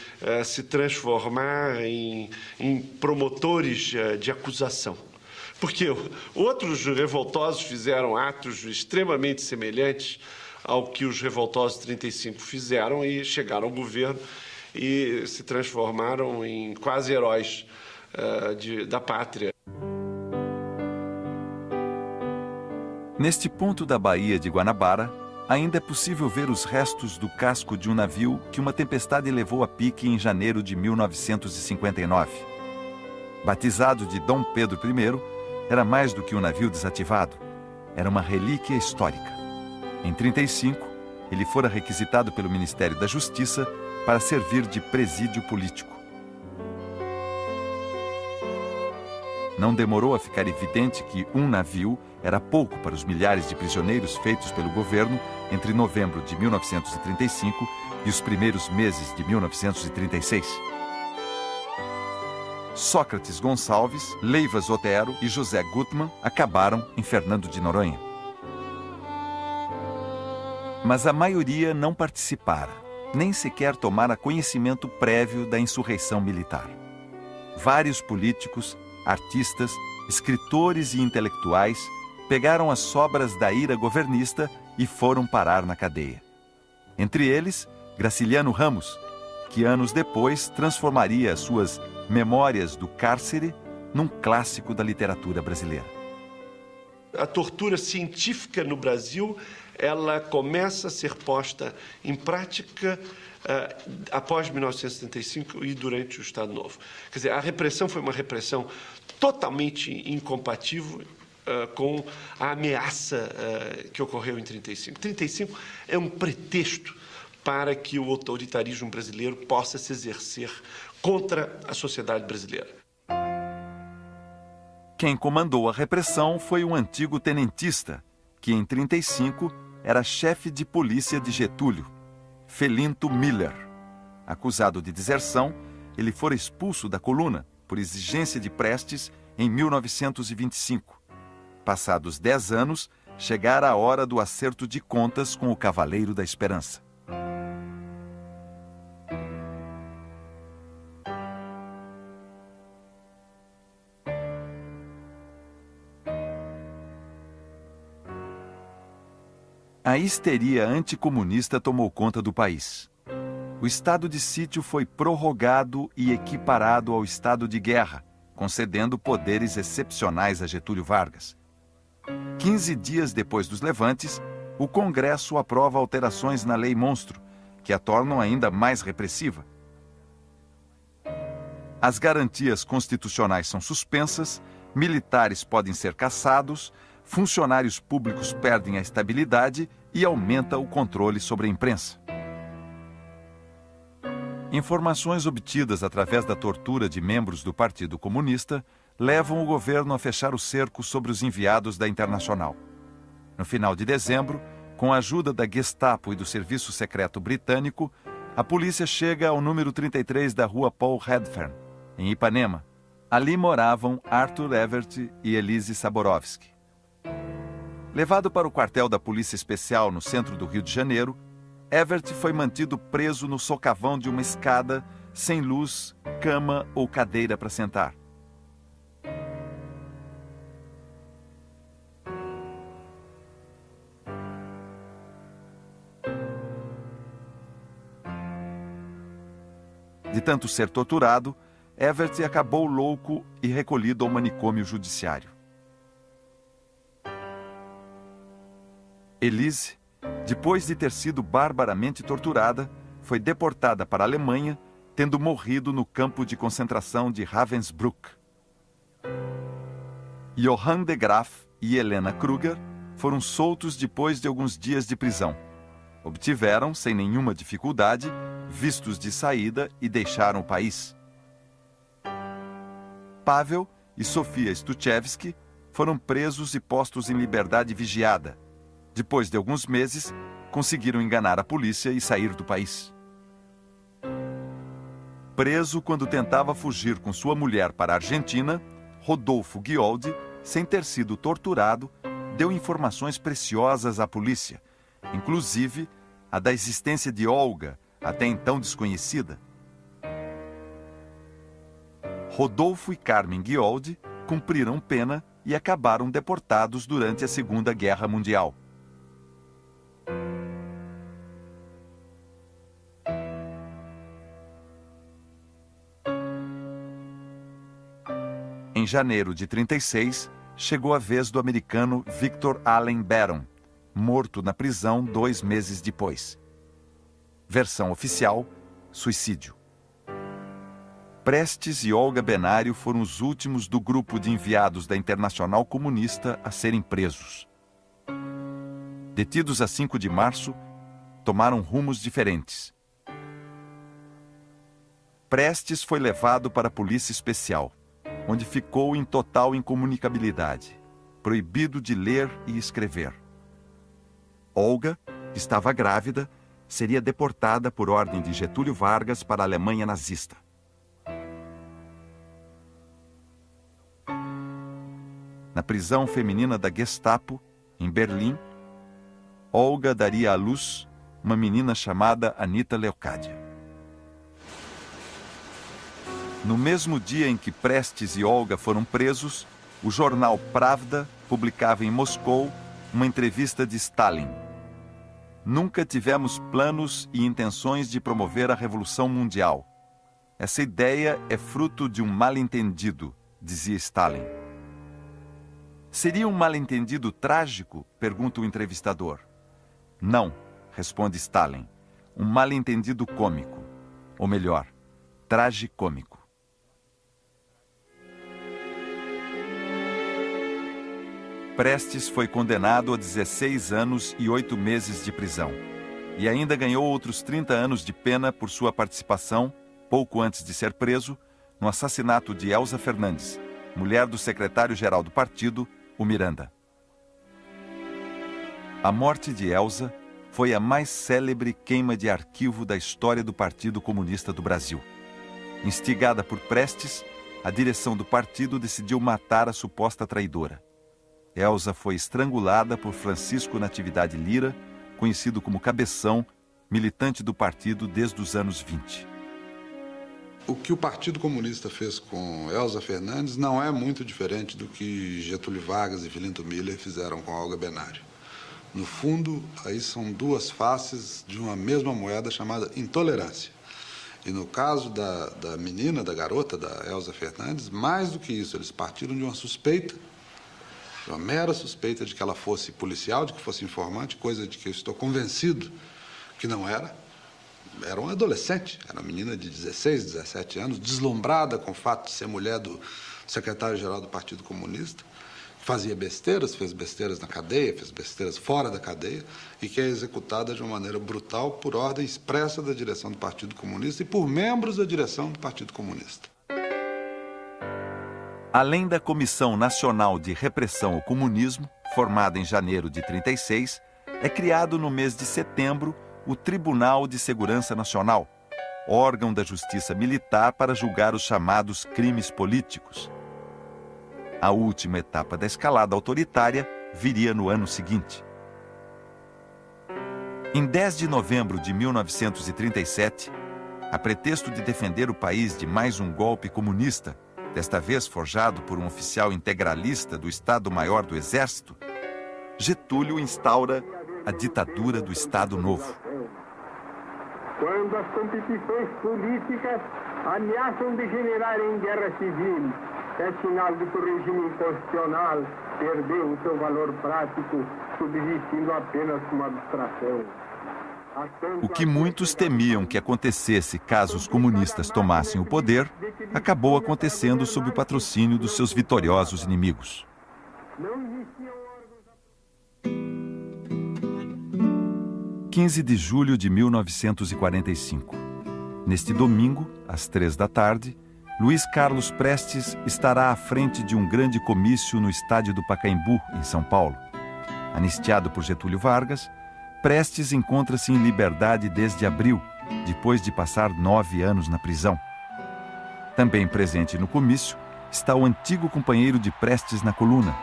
se transformar em promotores de acusação, porque outros revoltosos fizeram atos extremamente semelhantes ao que os revoltosos de 35 fizeram e chegaram ao governo e se transformaram em quase heróis da pátria. Neste ponto da Baía de Guanabara, ainda é possível ver os restos do casco de um navio que uma tempestade levou a pique em janeiro de 1959. Batizado de Dom Pedro I, era mais do que um navio desativado. Era uma relíquia histórica. Em 1935, ele fora requisitado pelo Ministério da Justiça para servir de presídio político. Não demorou a ficar evidente que um navio era pouco para os milhares de prisioneiros feitos pelo governo entre novembro de 1935 e os primeiros meses de 1936. Sócrates Gonçalves, Leivas Otero e José Gutmann acabaram em Fernando de Noronha. Mas a maioria não participara, nem sequer tomara conhecimento prévio da insurreição militar. Vários políticos, artistas, escritores e intelectuais pegaram as sobras da ira governista e foram parar na cadeia. Entre eles, Graciliano Ramos, que anos depois transformaria suas Memórias do Cárcere num clássico da literatura brasileira. A tortura científica no Brasil, ela começa a ser posta em prática após 1975 e durante o Estado Novo. Quer dizer, a repressão foi uma repressão totalmente incompatível com a ameaça que ocorreu em 1935. 1935 é um pretexto para que o autoritarismo brasileiro possa se exercer contra a sociedade brasileira. Quem comandou a repressão foi um antigo tenentista, que em 1935 era chefe de polícia de Getúlio, Felinto Miller. Acusado de deserção, ele fora expulso da coluna por exigência de Prestes em 1925. Passados 10 anos, chegara a hora do acerto de contas com o Cavaleiro da Esperança. A histeria anticomunista tomou conta do país. O estado de sítio foi prorrogado e equiparado ao estado de guerra, concedendo poderes excepcionais a Getúlio Vargas. 15 dias depois dos levantes, o Congresso aprova alterações na Lei Monstro, que a tornam ainda mais repressiva. As garantias constitucionais são suspensas, militares podem ser cassados, funcionários públicos perdem a estabilidade e aumenta o controle sobre a imprensa. Informações obtidas através da tortura de membros do Partido Comunista levam o governo a fechar o cerco sobre os enviados da Internacional. No final de dezembro, com a ajuda da Gestapo e do Serviço Secreto Britânico, a polícia chega ao número 33 da rua Paul Redfern, em Ipanema. Ali moravam Arthur Evert e Elise Saborowski. Levado para o quartel da Polícia Especial no centro do Rio de Janeiro, Evert foi mantido preso no socavão de uma escada, sem luz, cama ou cadeira para sentar. De tanto ser torturado, Evert acabou louco e recolhido ao manicômio judiciário. Elise, depois de ter sido barbaramente torturada, foi deportada para a Alemanha, tendo morrido no campo de concentração de Ravensbrück. Johann de Graaf e Helena Kruger foram soltos depois de alguns dias de prisão. Obtiveram, sem nenhuma dificuldade, vistos de saída e deixaram o país. Pavel e Sofia Stuchevski foram presos e postos em liberdade vigiada. Depois de alguns meses, conseguiram enganar a polícia e sair do país. Preso quando tentava fugir com sua mulher para a Argentina, Rodolfo Guioldi, sem ter sido torturado, deu informações preciosas à polícia, inclusive a da existência de Olga, até então desconhecida. Rodolfo e Carmen Guioldi cumpriram pena e acabaram deportados durante a Segunda Guerra Mundial. Em janeiro de 1936, chegou a vez do americano Victor Allen Barron, morto na prisão 2 meses depois. Versão oficial: suicídio. Prestes e Olga Benário foram os últimos do grupo de enviados da Internacional Comunista a serem presos. Detidos a 5 de março, tomaram rumos diferentes. Prestes foi levado para a Polícia Especial, onde ficou em total incomunicabilidade, proibido de ler e escrever. Olga, que estava grávida, seria deportada por ordem de Getúlio Vargas para a Alemanha nazista. Na prisão feminina da Gestapo, em Berlim, Olga daria à luz uma menina chamada Anita Leocádia. No mesmo dia em que Prestes e Olga foram presos, o jornal Pravda publicava em Moscou uma entrevista de Stalin. Nunca tivemos planos e intenções de promover a Revolução Mundial. Essa ideia é fruto de um mal-entendido, dizia Stalin. Seria um mal-entendido trágico? Pergunta o entrevistador. Não, responde Stalin. Um mal-entendido cômico. Ou melhor, tragicômico. Prestes foi condenado a 16 anos e 8 meses de prisão. E ainda ganhou outros 30 anos de pena por sua participação, pouco antes de ser preso, no assassinato de Elza Fernandes, mulher do secretário-geral do partido, o Miranda. A morte de Elza foi a mais célebre queima de arquivo da história do Partido Comunista do Brasil. Instigada por Prestes, a direção do partido decidiu matar a suposta traidora. Elza foi estrangulada por Francisco Natividade Lira, conhecido como Cabeção, militante do partido desde os anos 20. O que o Partido Comunista fez com Elza Fernandes não é muito diferente do que Getúlio Vargas e Filinto Miller fizeram com Olga Benário. No fundo, aí são duas faces de uma mesma moeda chamada intolerância. E no caso da menina, da garota, da Elza Fernandes, mais do que isso, eles partiram de uma suspeita, uma mera suspeita de que ela fosse policial, de que fosse informante, coisa de que eu estou convencido que não era. Era uma adolescente, era uma menina de 16, 17 anos, deslumbrada com o fato de ser mulher do secretário-geral do Partido Comunista, fazia besteiras, fez besteiras na cadeia, fez besteiras fora da cadeia, e que é executada de uma maneira brutal por ordem expressa da direção do Partido Comunista e por membros da direção do Partido Comunista. Além da Comissão Nacional de Repressão ao Comunismo, formada em janeiro de 1936, é criado no mês de setembro o Tribunal de Segurança Nacional, órgão da Justiça Militar para julgar os chamados crimes políticos. A última etapa da escalada autoritária viria no ano seguinte. Em 10 de novembro de 1937, a pretexto de defender o país de mais um golpe comunista, desta vez forjado por um oficial integralista do Estado-Maior do Exército, Getúlio instaura a ditadura do Estado Novo. Quando as competições políticas ameaçam degenerar em guerra civil, é sinal de que o regime inconstitucional perdeu o seu valor prático, subsistindo apenas como abstração. O que muitos temiam que acontecesse caso os comunistas tomassem o poder, acabou acontecendo sob o patrocínio dos seus vitoriosos inimigos. 15 de julho de 1945. Neste domingo, às 3 da tarde, Luiz Carlos Prestes estará à frente de um grande comício no estádio do Pacaembu, em São Paulo. Anistiado por Getúlio Vargas, Prestes encontra-se em liberdade desde abril, depois de passar 9 anos na prisão. Também presente no comício está o antigo companheiro de Prestes na coluna,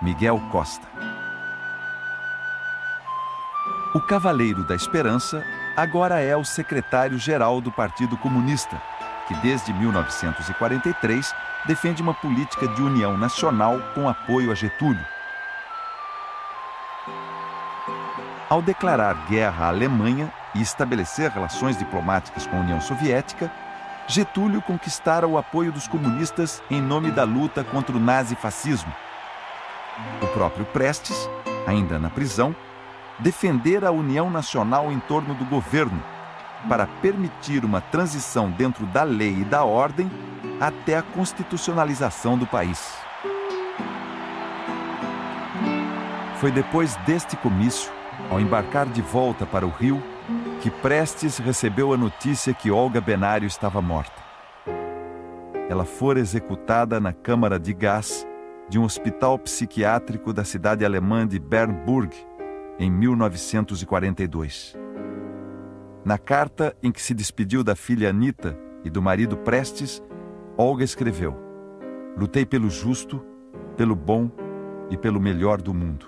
Miguel Costa. O Cavaleiro da Esperança agora é o secretário-geral do Partido Comunista, que desde 1943 defende uma política de união nacional com apoio a Getúlio. Ao declarar guerra à Alemanha e estabelecer relações diplomáticas com a União Soviética, Getúlio conquistara o apoio dos comunistas em nome da luta contra o nazifascismo. O próprio Prestes, ainda na prisão, defendera a união nacional em torno do governo, para permitir uma transição dentro da lei e da ordem até a constitucionalização do país. Foi depois deste comício, ao embarcar de volta para o Rio, que Prestes recebeu a notícia que Olga Benário estava morta. Ela fora executada na câmara de gás de um hospital psiquiátrico da cidade alemã de Bernburg, em 1942. Na carta em que se despediu da filha Anita e do marido Prestes, Olga escreveu: "Lutei pelo justo, pelo bom e pelo melhor do mundo."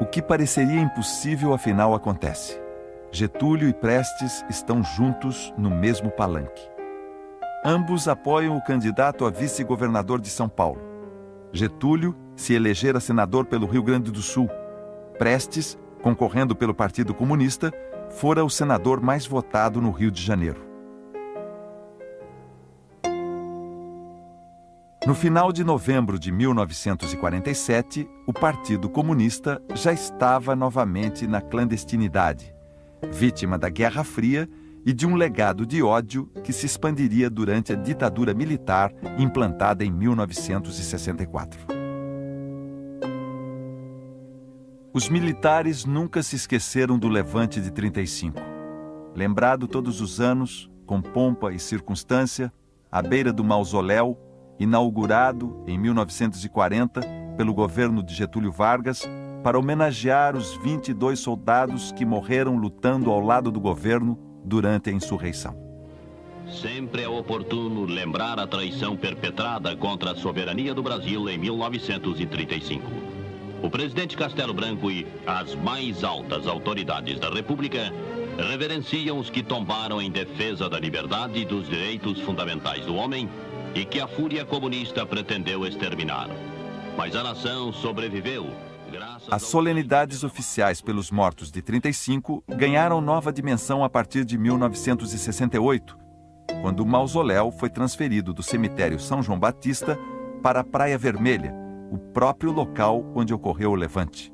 O que pareceria impossível, afinal, acontece. Getúlio e Prestes estão juntos no mesmo palanque. Ambos apoiam o candidato a vice-governador de São Paulo. Getúlio se elegera senador pelo Rio Grande do Sul. Prestes, concorrendo pelo Partido Comunista, fora o senador mais votado no Rio de Janeiro. No final de novembro de 1947, o Partido Comunista já estava novamente na clandestinidade, vítima da Guerra Fria e de um legado de ódio que se expandiria durante a ditadura militar implantada em 1964. Os militares nunca se esqueceram do Levante de 35. Lembrado todos os anos, com pompa e circunstância, à beira do mausoléu, inaugurado em 1940 pelo governo de Getúlio Vargas, para homenagear os 22 soldados que morreram lutando ao lado do governo durante a insurreição. Sempre é oportuno lembrar a traição perpetrada contra a soberania do Brasil em 1935. O presidente Castelo Branco e as mais altas autoridades da República reverenciam os que tombaram em defesa da liberdade e dos direitos fundamentais do homem e que a fúria comunista pretendeu exterminar. Mas a nação sobreviveu. As solenidades oficiais pelos mortos de 35 ganharam nova dimensão a partir de 1968, quando o mausoléu foi transferido do cemitério São João Batista para a Praia Vermelha, o próprio local onde ocorreu o levante.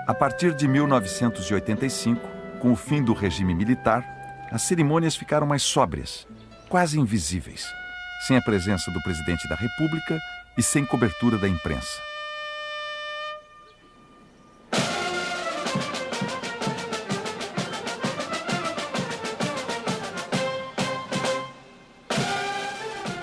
A partir de 1985, com o fim do regime militar, as cerimônias ficaram mais sóbrias, quase invisíveis, sem a presença do presidente da República e sem cobertura da imprensa.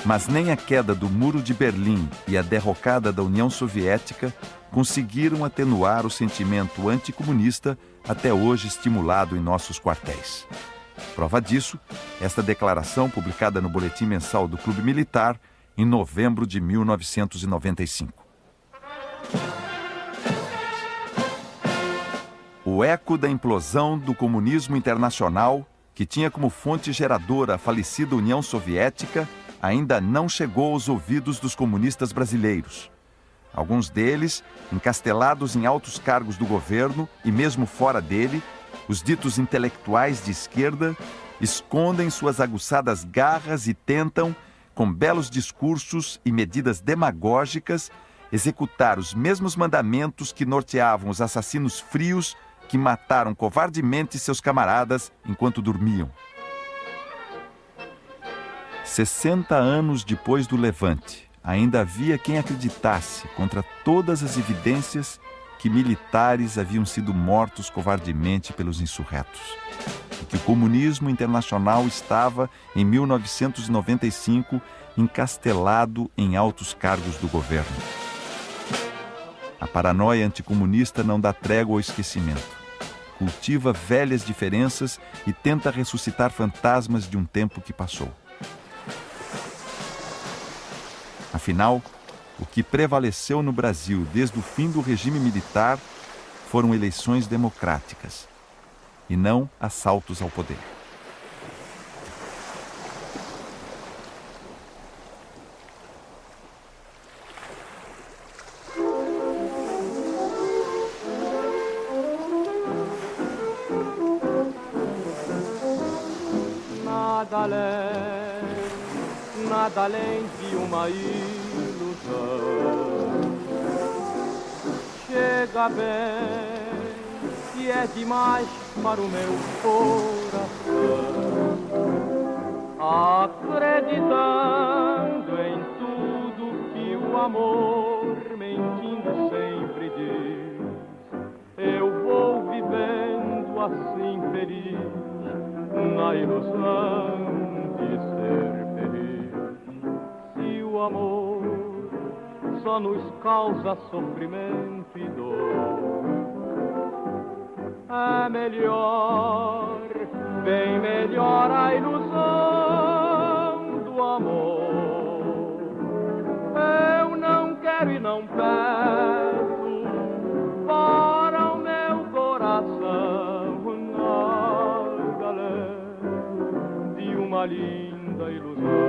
Mas nem a queda do Muro de Berlim e a derrocada da União Soviética conseguiram atenuar o sentimento anticomunista até hoje estimulado em nossos quartéis. Prova disso, esta declaração publicada no Boletim Mensal do Clube Militar em novembro de 1995. O eco da implosão do comunismo internacional, que tinha como fonte geradora a falecida União Soviética, ainda não chegou aos ouvidos dos comunistas brasileiros. Alguns deles, encastelados em altos cargos do governo e mesmo fora dele, os ditos intelectuais de esquerda, escondem suas aguçadas garras e tentam, com belos discursos e medidas demagógicas, executar os mesmos mandamentos que norteavam os assassinos frios que mataram covardemente seus camaradas enquanto dormiam. 60 anos depois do levante, ainda havia quem acreditasse, contra todas as evidências, que militares haviam sido mortos covardemente pelos insurretos. E que o comunismo internacional estava, em 1995, encastelado em altos cargos do governo. A paranoia anticomunista não dá trégua ao esquecimento. Cultiva velhas diferenças e tenta ressuscitar fantasmas de um tempo que passou. Afinal, o que prevaleceu no Brasil desde o fim do regime militar foram eleições democráticas e não assaltos ao poder. Nada além de uma ilusão. Chega bem, e é demais para o meu coração. Acreditando em tudo que o amor, mentindo sempre diz, eu vou vivendo assim feliz, na ilusão de ser feliz. Se o amor só nos causa sofrimento e dor, é melhor, bem melhor a ilusão do amor. Eu não quero e não peço para o meu coração nada além de uma linda ilusão.